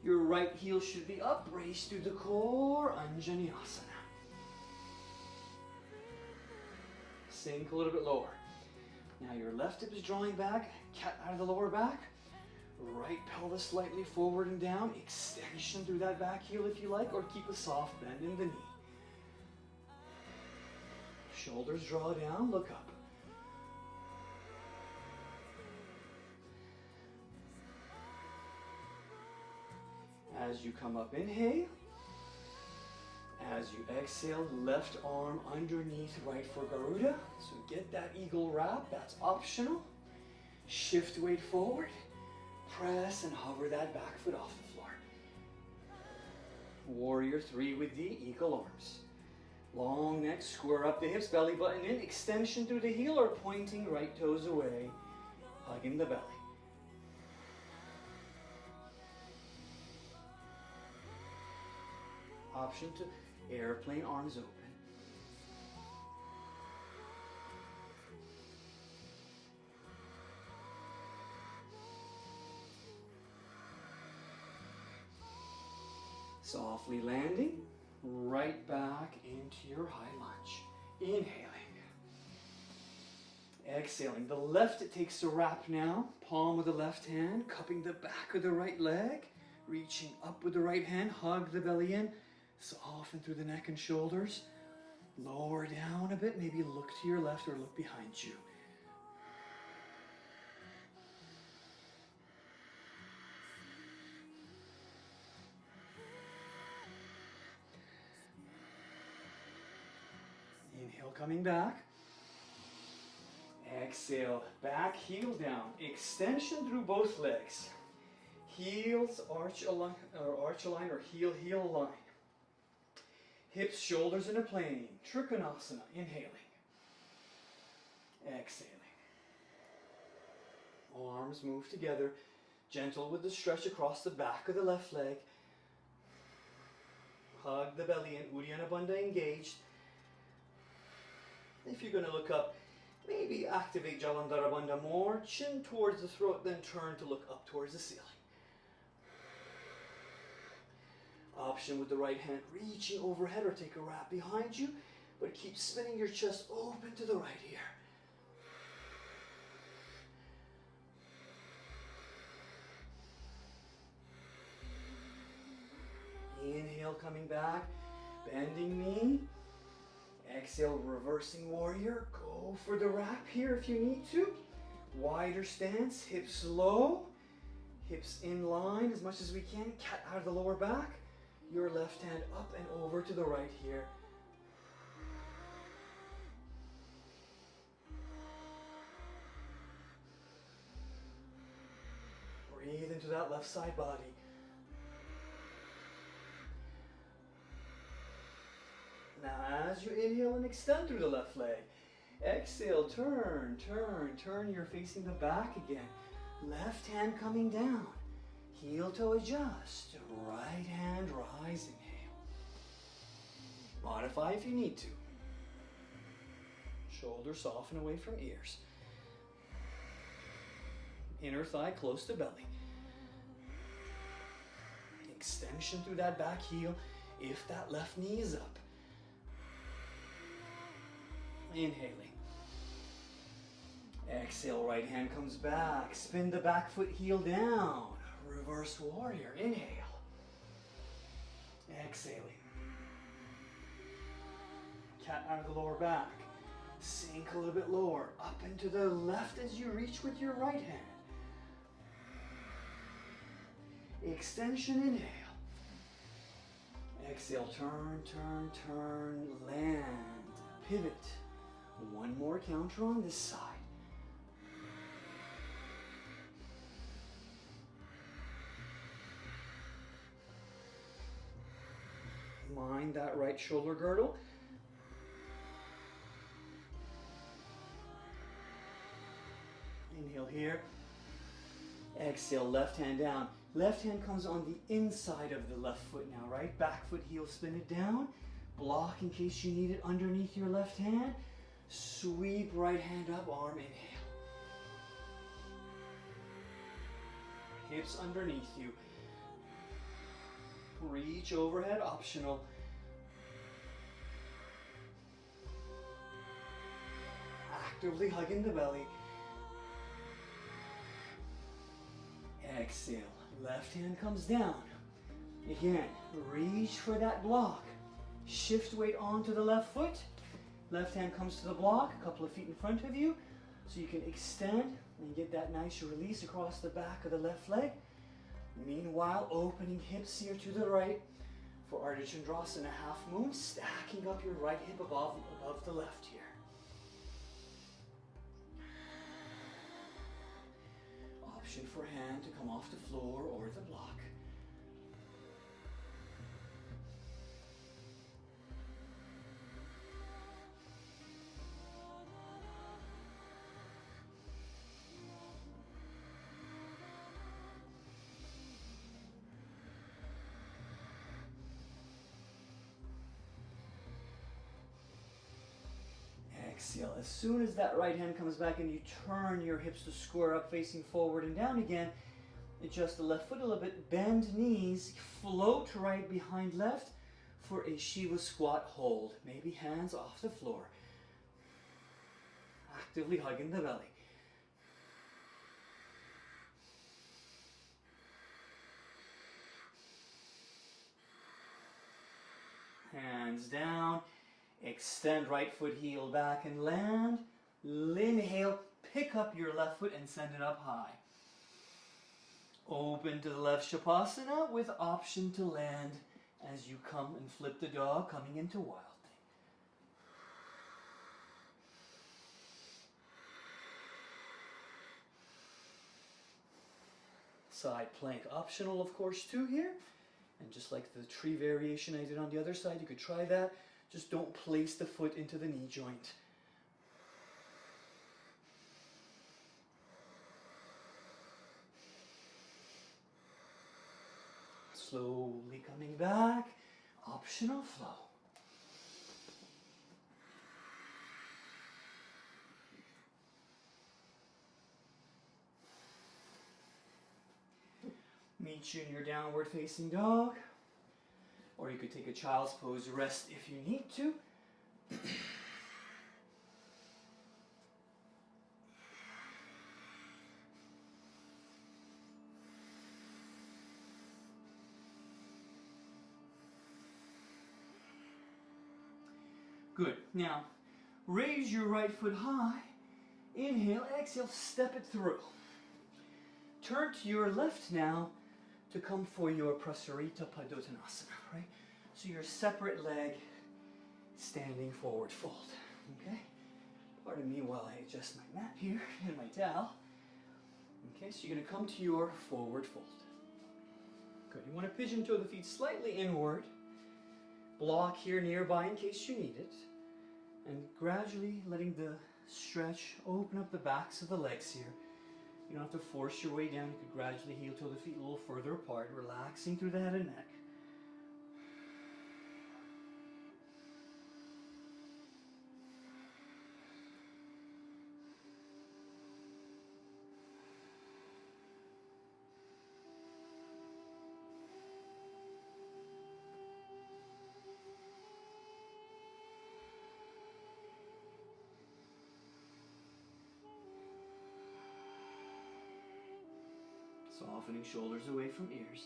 Your right heel should be up. Brace through the core. Anjaneyasana. Sink a little bit lower. Now your left hip is drawing back. Cat out of the lower back. Right pelvis slightly forward and down. Extension through that back heel if you like, or keep a soft bend in the knee. Shoulders draw down, look up. As you come up, inhale. As you exhale, left arm underneath right for Garuda. So get that eagle wrap, that's optional. Shift weight forward. Press and hover that back foot off the floor. Warrior 3 with the eagle arms. Long neck, square up the hips, belly button in, extension through the heel or pointing right toes away, hugging the belly. Option to airplane, arms open. Softly landing, right back into your high lunge. Inhaling. Exhaling. The left, it takes a wrap now. Palm of the left hand, cupping the back of the right leg. Reaching up with the right hand, hug the belly in. Soften through the neck and shoulders. Lower down a bit, maybe look to your left or look behind you. Inhale, coming back. Exhale, back heel down. Extension through both legs. Heels arch align or heel align. Hips, shoulders in a plane. Trikonasana, inhaling. Exhaling. Arms move together. Gentle with the stretch across the back of the left leg. Hug the belly in. Uddiyana Bandha engaged. If you're going to look up, maybe activate Jalandhara Bandha more. Chin towards the throat, then turn to look up towards the ceiling. Option with the right hand, reaching overhead or take a wrap behind you, but keep spinning your chest open to the right here. Inhale, coming back, bending knee. Exhale, reversing warrior. Go for the wrap here if you need to. Wider stance, hips low, hips in line as much as we can. Cat out of the lower back. Your left hand up and over to the right here. Breathe into that left side body. Now as you inhale and extend through the left leg. Exhale, turn. You're facing the back again. Left hand coming down. Heel toe adjust. Right hand rise, inhale. Modify if you need to. Shoulders soften away from ears. Inner thigh close to belly. Extension through that back heel if that left knee is up. Inhaling. Exhale, right hand comes back. Spin the back foot heel down. Reverse warrior. Inhale. Exhaling. Cat out of the lower back. Sink a little bit lower. Up into the left as you reach with your right hand. Extension, inhale. Exhale, turn, turn, turn, land. Pivot. One more counter on this side. Mind that right shoulder girdle. Inhale here. Exhale, left hand down. Left hand comes on the inside of the left foot now, right? Back foot, heel, spin it down. Block in case you need it underneath your left hand. Sweep right hand up, arm, inhale. Hips underneath you. Reach overhead, optional. Actively hugging the belly. Exhale. Left hand comes down. Again, reach for that block. Shift weight onto the left foot. Left hand comes to the block, a couple of feet in front of you. So you can extend and get that nice release across the back of the left leg. Meanwhile, opening hips here to the right for Ardha Chandrasana, half moon, stacking up your right hip above the left here. Option for hand to come off the floor or the block. Exhale. As soon as that right hand comes back and you turn your hips to square up, facing forward and down again, adjust the left foot a little bit, bend knees, float right behind left for a Shiva squat hold. Maybe hands off the floor. Actively hugging the belly. Hands down. Extend right foot, heel back and land. Inhale, pick up your left foot and send it up high. Open to the left Shavasana with option to land as you come and flip the dog, coming into Wild Thing. Side plank optional, of course, too here. And just like the tree variation I did on the other side, you could try that. Just don't place the foot into the knee joint. Slowly coming back, optional flow. Meet you in your downward facing dog. Or you could take a child's pose, rest if you need to. Good. Now, raise your right foot high. Inhale, exhale, step it through. Turn to your left now to come for your Prasarita Padottanasana, right? So your separate leg standing forward fold, okay? Pardon me while I adjust my mat here and my towel. Okay, so you're gonna come to your forward fold. Good, you wanna pigeon toe the feet slightly inward. Block here nearby in case you need it. And gradually letting the stretch open up the backs of the legs here. You don't have to force your way down. You could gradually heel toe the feet a little further apart, relaxing through the head and neck. Softening shoulders away from ears.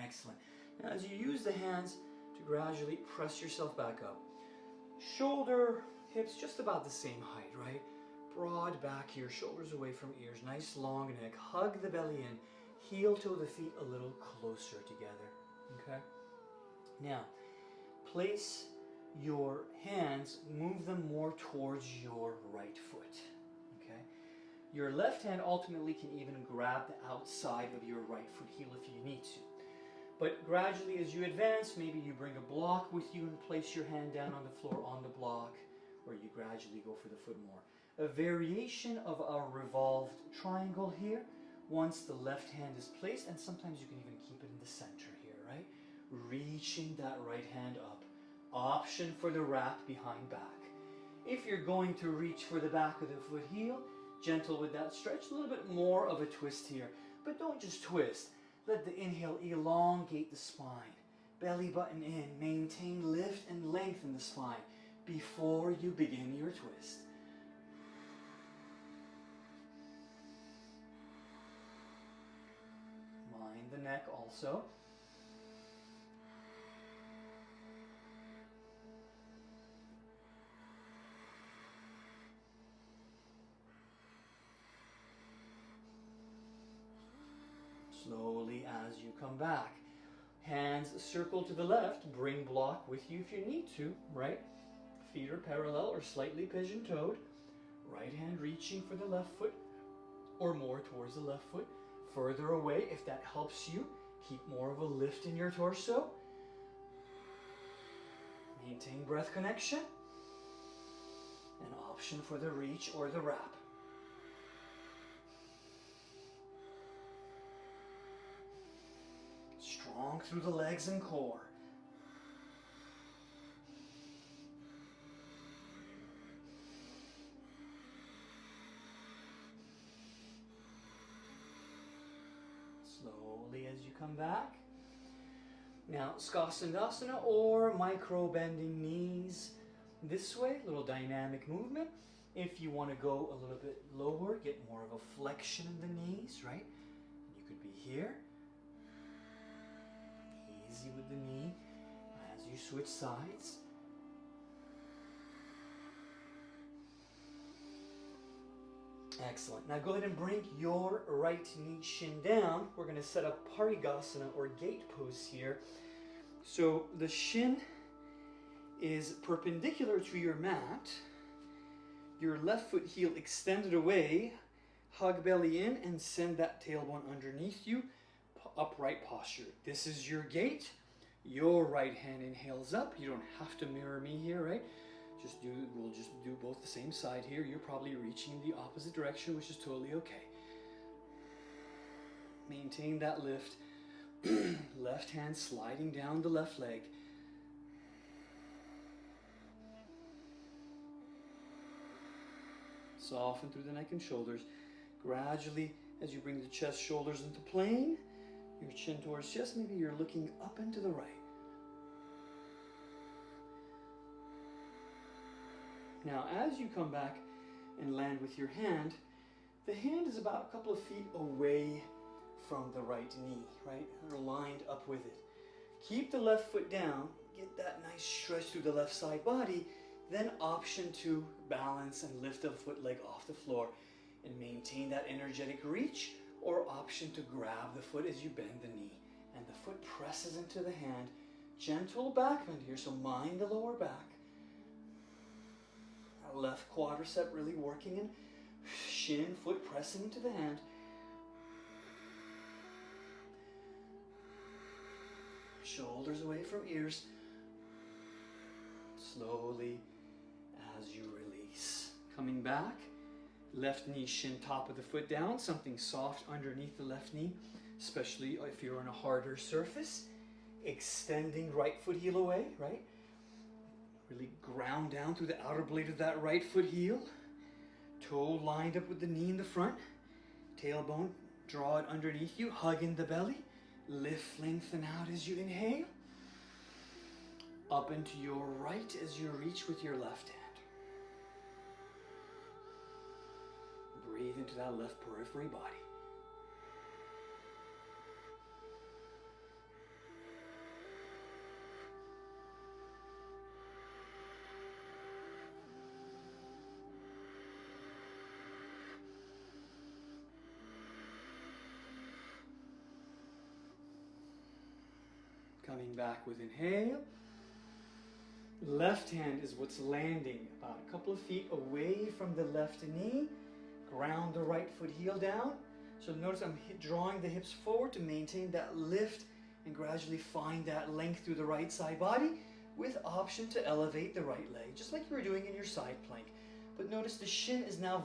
Excellent. Now as you use the hands to gradually press yourself back up. Shoulder, hips just about the same height, right? Broad back here, shoulders away from ears, nice long neck. Hug the belly in, heel toe the feet a little closer together, okay? Now, place your hands, move them more towards your right foot, okay? Your left hand ultimately can even grab the outside of your right foot heel if you need to. But gradually as you advance, maybe you bring a block with you and place your hand down on the floor on the block, or you gradually go for the foot more. A variation of our revolved triangle here, once the left hand is placed, and sometimes you can even keep it in the center here, right? Reaching that right hand up. Option for the wrap behind back. If you're going to reach for the back of the foot heel, gentle with that stretch, a little bit more of a twist here. But don't just twist. Let the inhale elongate the spine. Belly button in, maintain lift and lengthen the spine before you begin your twist. Mind the neck also. Slowly as you come back. Hands circle to the left, bring block with you if you need to, right? Feet are parallel or slightly pigeon-toed. Right hand reaching for the left foot or more towards the left foot. Further away if that helps you. Keep more of a lift in your torso. Maintain breath connection. An option for the reach or the wrap. Strong through the legs and core. Slowly as you come back. Now, Skasandasana or micro bending knees this way, little dynamic movement. If you want to go a little bit lower, get more of a flexion in the knees, right? You could be here. Easy with the knee as you switch sides. Excellent. Now go ahead and bring your right knee shin down. We're going to set up Parigasana or gate pose here. So the shin is perpendicular to your mat. Your left foot heel extended away. Hug belly in and send that tailbone underneath you. Upright posture. This is your gate. Your right hand inhales up. You don't have to mirror me here, right? We'll just do both the same side here. You're probably reaching in the opposite direction, which is totally okay. Maintain that lift. Left hand sliding down the left leg. Soften through the neck and shoulders. Gradually, as you bring the chest, shoulders into plane, your chin towards chest, maybe you're looking up and to the right. Now, as you come back and land with your hand, the hand is about a couple of feet away from the right knee, right? Or lined up with it. Keep the left foot down, get that nice stretch through the left side body, then option to balance and lift the foot leg off the floor and maintain that energetic reach, or option to grab the foot as you bend the knee and the foot presses into the hand. Gentle back bend here, so mind the lower back. Our left quadricep really working in. Shin, foot pressing into the hand. Shoulders away from ears. Slowly as you release. Coming back. Left knee, shin, top of the foot down. Something soft underneath the left knee, especially if you're on a harder surface. Extending right foot heel away, right? Really ground down through the outer blade of that right foot heel. Toe lined up with the knee in the front. Tailbone, draw it underneath you. Hug in the belly. Lift, lengthen out as you inhale. up into your right as you reach with your left hand. Breathe into that left periphery body. Coming back with inhale. Left hand is what's landing about a couple of feet away from the left knee. Ground the right foot heel down. So notice I'm drawing the hips forward to maintain that lift and gradually find that length through the right side body with option to elevate the right leg, just like you were doing in your side plank. But notice the shin is now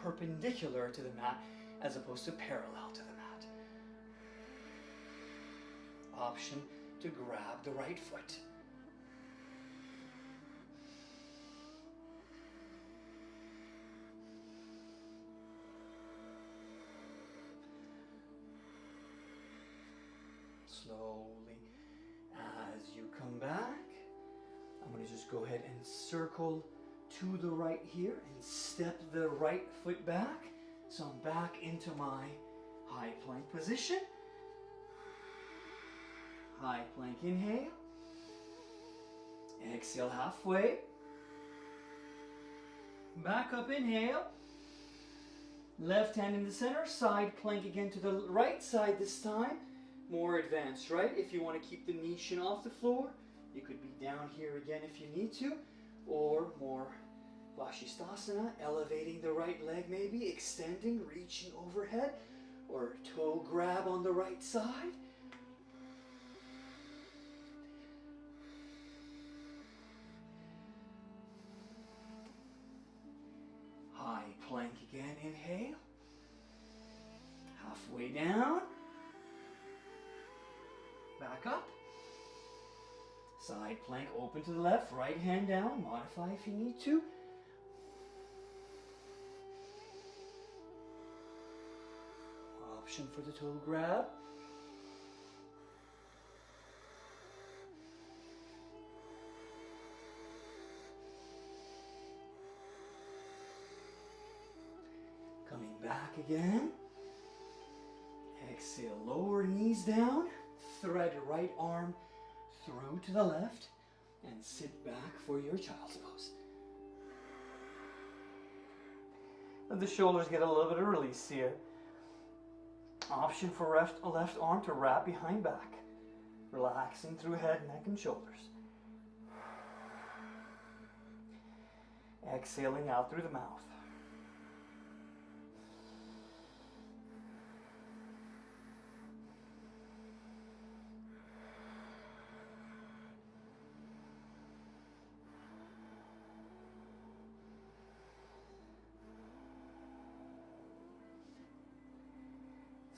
perpendicular to the mat as opposed to parallel to the mat. Option to grab the right foot. Slowly, as you come back, I'm going to just go ahead and circle to the right here and step the right foot back. So I'm back into my high plank position. High plank inhale. Exhale halfway. Back up, inhale. Left hand in the center, side plank again to the right side this time. More advanced, right? If you want to keep the knee shin off the floor, you could be down here again if you need to, or more Vashisthasana, elevating the right leg maybe, extending, reaching overhead, or toe grab on the right side. High plank again, inhale. Halfway down. Back up. Side plank open to the left, right hand down. Modify if you need to. Option for the toe grab. Coming back again. Exhale, lower knees down. Thread right arm through to the left and sit back for your child's pose. Let the shoulders get a little bit of release here. Option for left arm to wrap behind back. Relaxing through head, neck, and shoulders. Exhaling out through the mouth.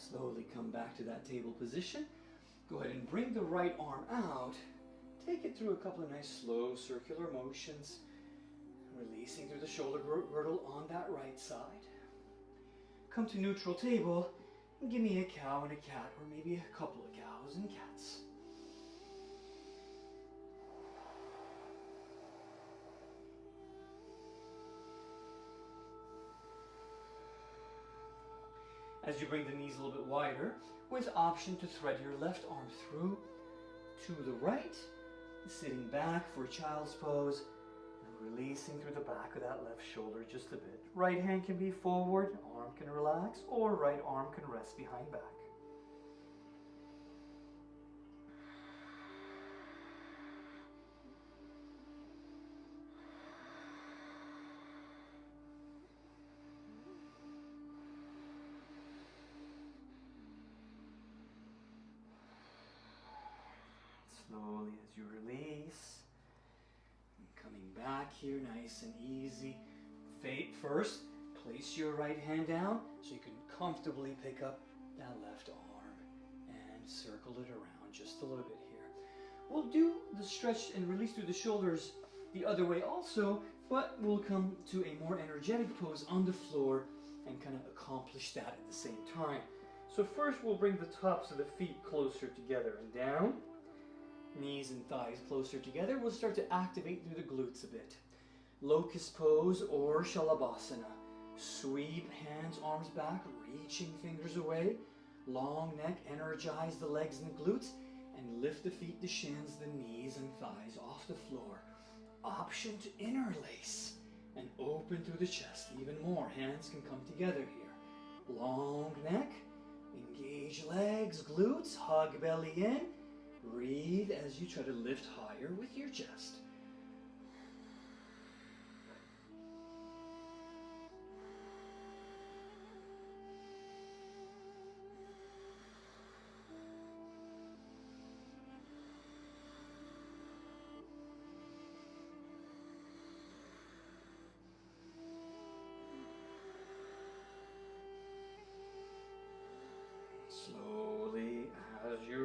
Slowly come back to that table position. Go ahead and bring the right arm out. Take it through a couple of nice slow circular motions. Releasing through the shoulder girdle on that right side. Come to neutral table and give me a cow and a cat, or maybe a couple of cows and cats. As you bring the knees a little bit wider, with option to thread your left arm through to the right, sitting back for child's pose, and releasing through the back of that left shoulder just a bit. Right hand can be forward, arm can relax, or right arm can rest behind back. Slowly as you release, and coming back here nice and easy. First, place your right hand down so you can comfortably pick up that left arm and circle it around just a little bit here. We'll do the stretch and release through the shoulders the other way also, but we'll come to a more energetic pose on the floor and kind of accomplish that at the same time. So first we'll bring the tops of the feet closer together and down. Knees and thighs closer together. We'll start to activate through the glutes a bit. Locust pose or Shalabhasana. Sweep hands, arms back, reaching fingers away. Long neck, energize the legs and glutes, and lift the feet, the shins, the knees and thighs off the floor. Option to interlace and open through the chest even more. Hands can come together here. Long neck, engage legs, glutes, hug belly in. Breathe as you try to lift higher with your chest. Slowly, as you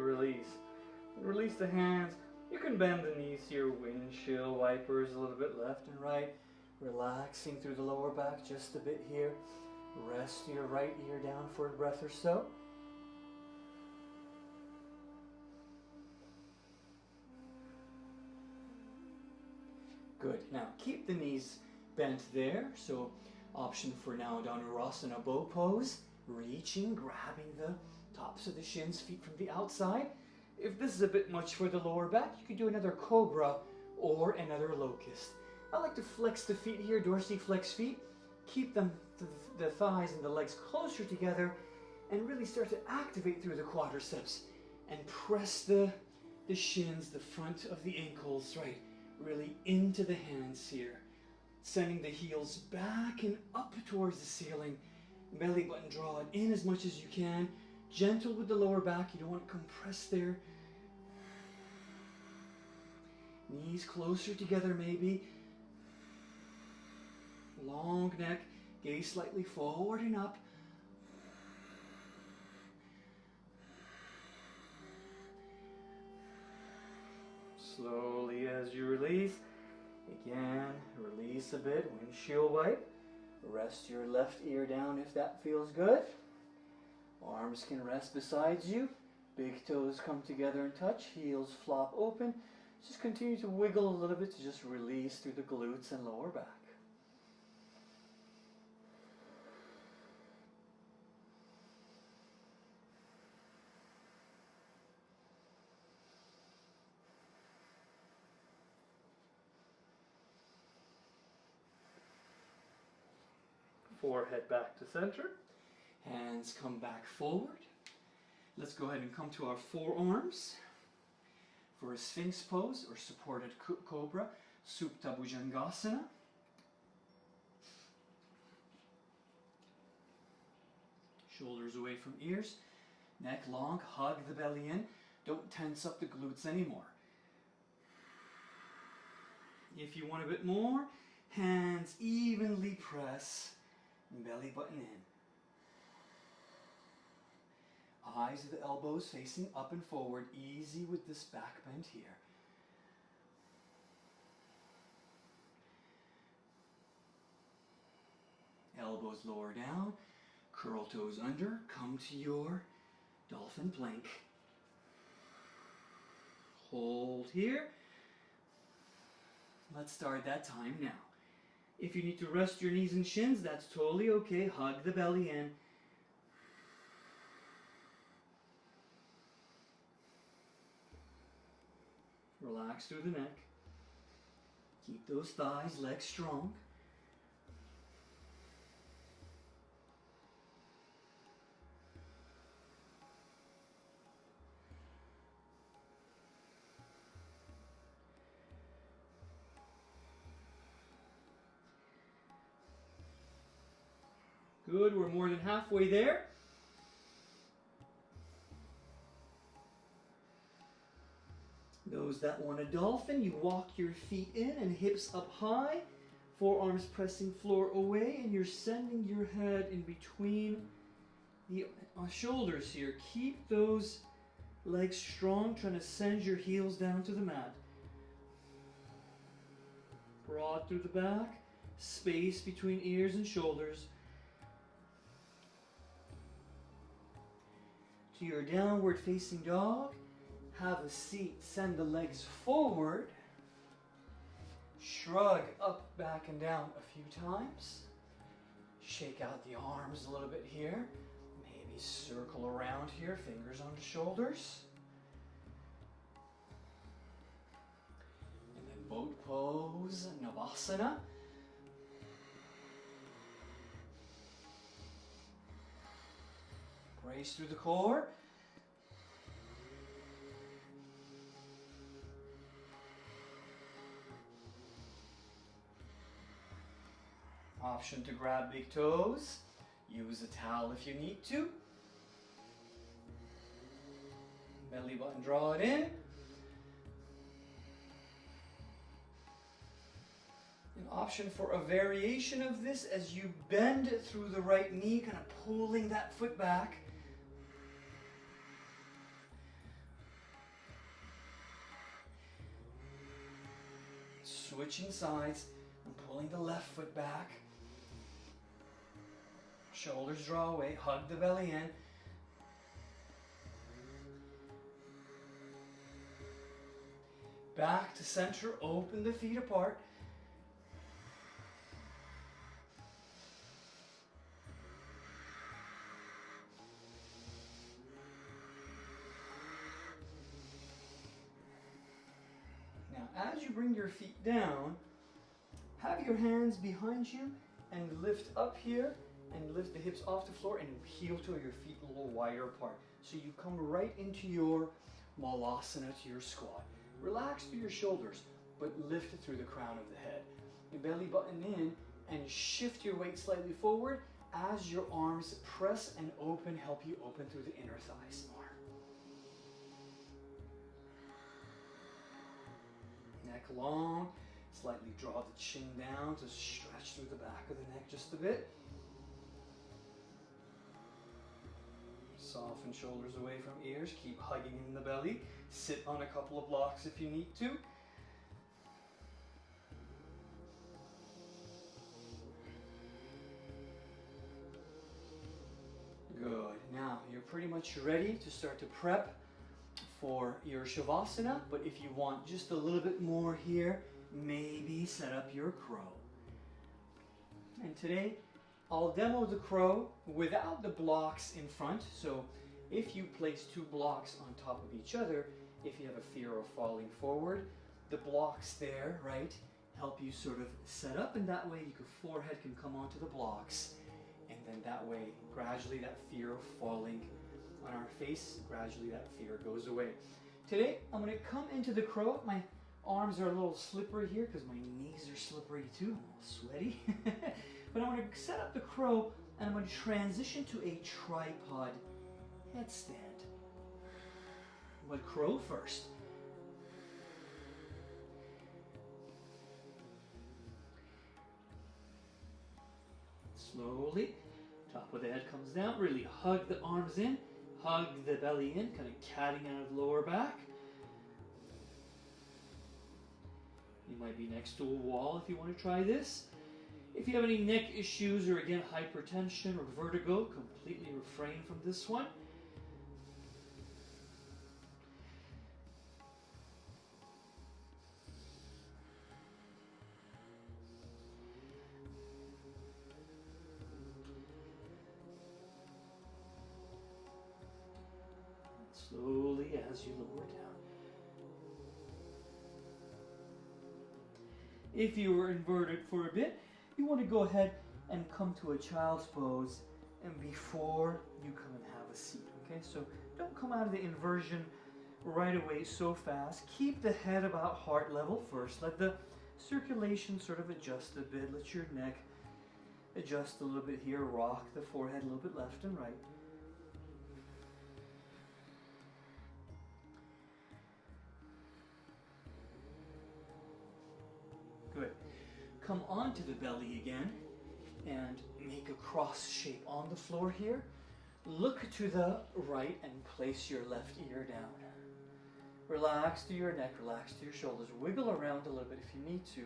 release the hands. You can bend the knees to your windshield wipers a little bit left and right. Relaxing through the lower back just a bit here. Rest your right ear down for a breath or so. Good. Now keep the knees bent there. So option for now Dhanurasana bow pose. Reaching, grabbing the tops of the shins, feet from the outside. If this is a bit much for the lower back, you could do another cobra or another locust. I like to flex the feet here, dorsiflex feet. Keep them, the thighs and the legs closer together, and really start to activate through the quadriceps and press the shins, the front of the ankles, right, really into the hands here. Sending the heels back and up towards the ceiling. Belly button, draw it in as much as you can. Gentle with the lower back, you don't want to compress there. Knees closer together maybe. Long neck, gaze slightly forward and up. Slowly as you release. Again, release a bit, windshield wipe. Rest your left ear down if that feels good. Arms can rest beside you. Big toes come together and touch. Heels flop open. Just continue to wiggle a little bit to just release through the glutes and lower back. Forehead back to center. Hands come back forward. Let's go ahead and come to our forearms for a Sphinx pose or supported cobra, Supta Bhujangasana. Shoulders away from ears, neck long, hug the belly in. Don't tense up the glutes anymore. If you want a bit more, hands evenly press, belly button in. Eyes of the elbows facing up and forward, easy with this back bend here. Elbows lower down, curl toes under, come to your dolphin plank. Hold here. Let's start that time now. If you need to rest your knees and shins, that's totally okay. Hug the belly in. Relax through the neck. Keep those thighs, legs strong. Good, we're more than halfway there. Those that want a dolphin, you walk your feet in and hips up high, forearms pressing floor away, and you're sending your head in between the shoulders here. Keep those legs strong, trying to send your heels down to the mat. Broad through the back, space between ears and shoulders. To your downward facing dog. have a seat, send the legs forward. Shrug up, back, and down a few times. Shake out the arms a little bit here. Maybe circle around here, fingers on the shoulders. And then boat pose, Navasana. Brace through the core. Option to grab big toes. Use a towel if you need to. Belly button, draw it in. An option for a variation of this as you bend through the right knee, kind of pulling that foot back. Switching sides and pulling the left foot back. Shoulders draw away, hug the belly in. Back to center, open the feet apart. Now, as you bring your feet down, have your hands behind you and lift up here and lift the hips off the floor and heel toe your feet a little wider apart. So you come right into your malasana, to your squat. Relax through your shoulders, but lift it through the crown of the head. Your belly button in and shift your weight slightly forward as your arms press and open, help you open through the inner thighs more. Neck long, slightly draw the chin down to stretch through the back of the neck just a bit. Soften shoulders away from ears, keep hugging in the belly. Sit on a couple of blocks if you need to. Good. Now you're pretty much ready to start to prep for your Shavasana, but if you want just a little bit more here, maybe set up your crow. And today, I'll demo the crow without the blocks in front. So if you place two blocks on top of each other, if you have a fear of falling forward, the blocks there, right, help you sort of set up, and that way your forehead can come onto the blocks, and then that way, gradually that fear of falling on our face, gradually that fear goes away. Today, I'm going to come into the crow. My arms are a little slippery here because my knees are slippery too. I'm all sweaty. But I'm going to set up the crow, and I'm going to transition to a tripod headstand. But crow first. Slowly, top of the head comes down. Really hug the arms in, hug the belly in, kind of catting out of the lower back. You might be next to a wall if you want to try this. If you have any neck issues or again hypertension or vertigo, completely refrain from this one. Slowly as you lower down. If you were inverted for a bit, you want to go ahead and come to a child's pose, and before you come and have a seat, okay? So don't come out of the inversion right away so fast. Keep the head about heart level first. Let the circulation sort of adjust a bit. Let your neck adjust a little bit here. Rock the forehead a little bit left and right. Good. Come onto the belly again and make a cross shape on the floor here. Look to the right and place your left ear down. Relax through your neck, relax through your shoulders. Wiggle around a little bit if you need to.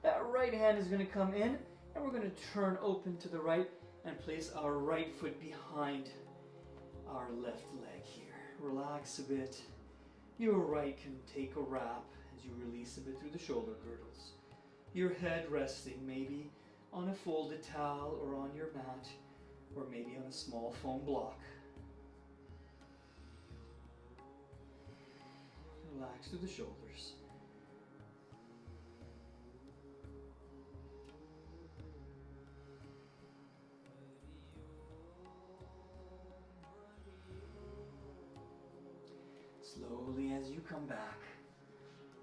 That right hand is going to come in, and we're going to turn open to the right and place our right foot behind our left leg here. Relax a bit. Your right can take a wrap as you release a bit through the shoulder girdles. Your head resting maybe on a folded towel or on your mat, or maybe on a small foam block. Relax through the shoulders. Slowly as you come back,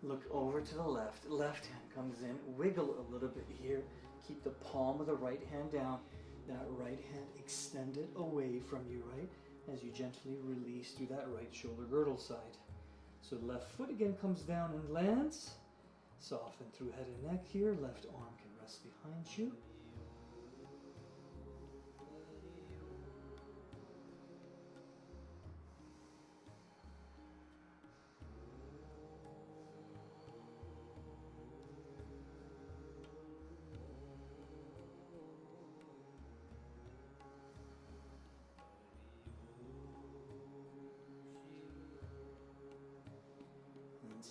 look over to the left. Left hand comes in, wiggle a little bit here. Keep the palm of the right hand down. That right hand extended away from you, right? As you gently release through that right shoulder girdle side. So left foot again comes down and lands. Soften through head and neck here. Left arm can rest behind you.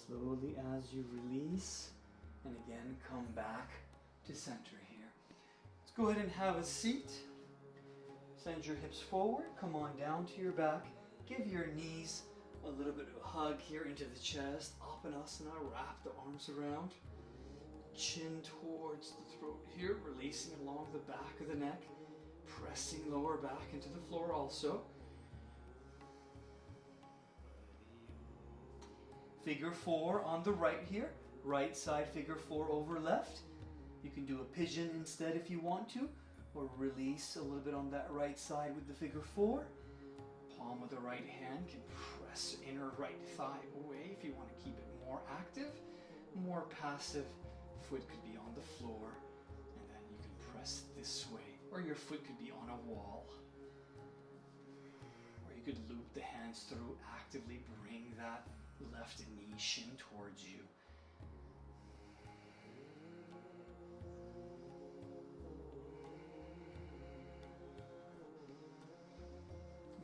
Slowly as you release, and again come back to center here. Let's go ahead and have a seat. Send your hips forward, come on down to your back. Give your knees a little bit of a hug here into the chest. Apanasana, wrap the arms around. Chin towards the throat here, releasing along the back of the neck. Pressing lower back into the floor also. Figure 4 on the right here. Right side figure 4 over left. You can do a pigeon instead if you want to, or release a little bit on that right side with the figure 4. Palm of the right hand can press inner right thigh away if you want to keep it more active. More passive, foot could be on the floor, and then you can press this way, or your foot could be on a wall. Or you could loop the hands through, actively bring that left knee shin towards you.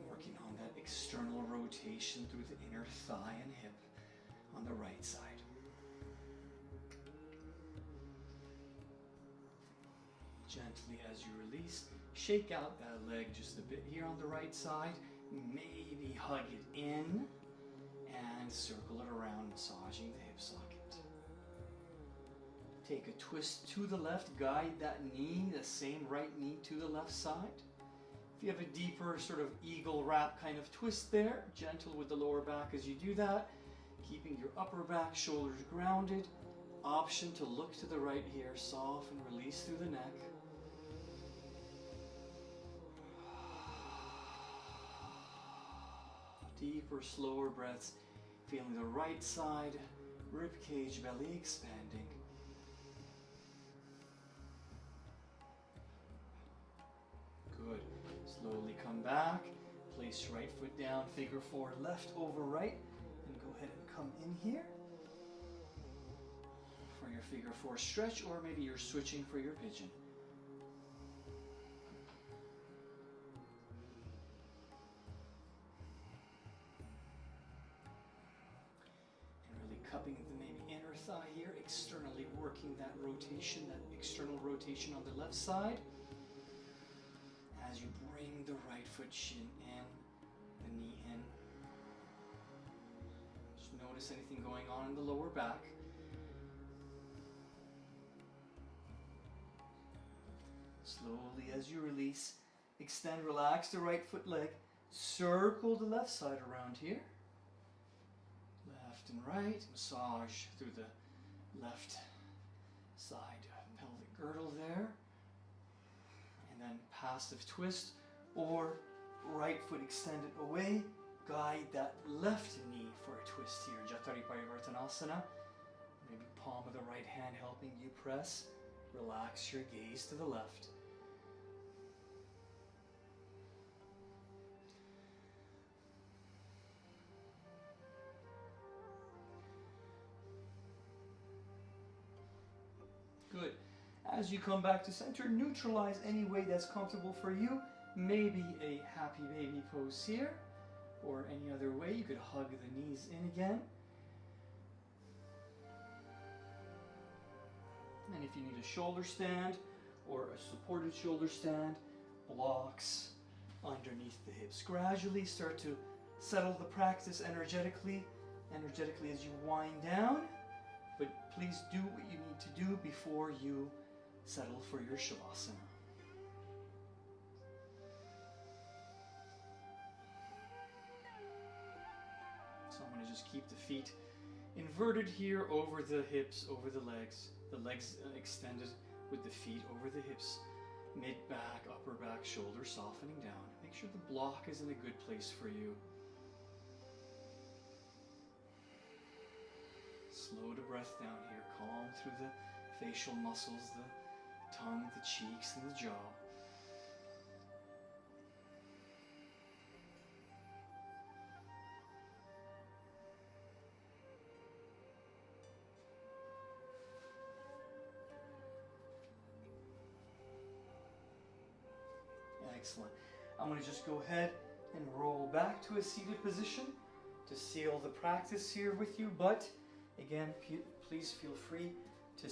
Working on that external rotation through the inner thigh and hip on the right side. Gently as you release, shake out that leg just a bit here on the right side. Maybe hug it in. And circle it around, massaging the hip socket. Take a twist to the left, guide that knee, the same right knee to the left side. If you have a deeper sort of eagle wrap kind of twist there, gentle with the lower back as you do that, keeping your upper back, shoulders grounded. Option to look to the right here, soften, release through the neck. Deeper, slower breaths. Feeling the right side, rib cage, belly expanding. Good. Slowly come back. Place right foot down, figure 4, left over right. And go ahead and come in here for your figure 4 stretch, or maybe you're switching for your pigeon. Cupping the maybe inner thigh here, externally working that rotation, that external rotation on the left side. As you bring the right foot shin in, the knee in. Just notice anything going on in the lower back. Slowly as you release, extend, relax the right foot leg. Circle the left side around here. Left and right, massage through the left side pelvic girdle there. And then passive twist, or right foot extended away. Guide that left knee for a twist here, Jatari Parivartanasana. Maybe palm of the right hand helping you press. Relax your gaze to the left. Good. As you come back to center, neutralize any way that's comfortable for you. Maybe a happy baby pose here, or any other way. You could hug the knees in again. And if you need a shoulder stand or a supported shoulder stand, blocks underneath the hips. Gradually start to settle the practice energetically as you wind down. But please do what you need to do before you settle for your Shavasana. So I'm going to just keep the feet inverted here over the hips, over the legs extended with the feet over the hips, mid-back, upper back, shoulders softening down. Make sure the block is in a good place for you. Slow the breath down here, calm through the facial muscles, the tongue, the cheeks, and the jaw. Excellent. I'm going to just go ahead and roll back to a seated position to seal the practice here with you. But again, please feel free to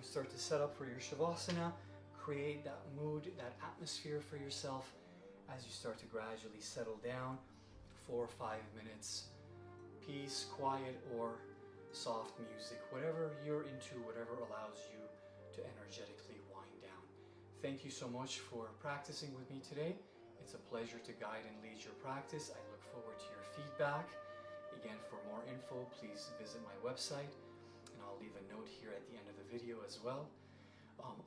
start to set up for your Shavasana. Create that mood, that atmosphere for yourself as you start to gradually settle down. 4 or 5 minutes. Peace, quiet, or soft music. Whatever you're into, whatever allows you to energetically wind down. Thank you so much for practicing with me today. It's a pleasure to guide and lead your practice. I look forward to your feedback. Again, for more info, please visit my website, and I'll leave a note here at the end of the video as well.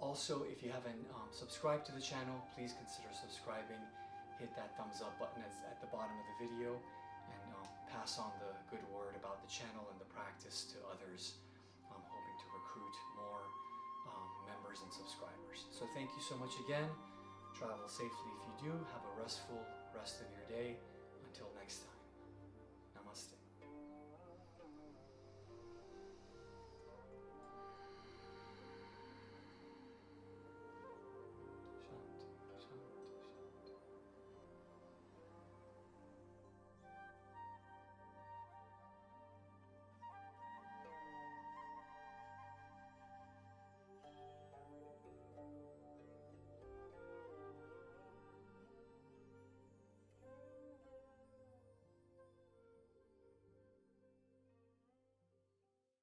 Also, if you haven't subscribed to the channel, please consider subscribing. Hit that thumbs up button at the bottom of the video, and pass on the good word about the channel and the practice to others. I'm hoping to recruit more members and subscribers. So thank you so much again. Travel safely if you do. Have a restful rest of your day. Until next time.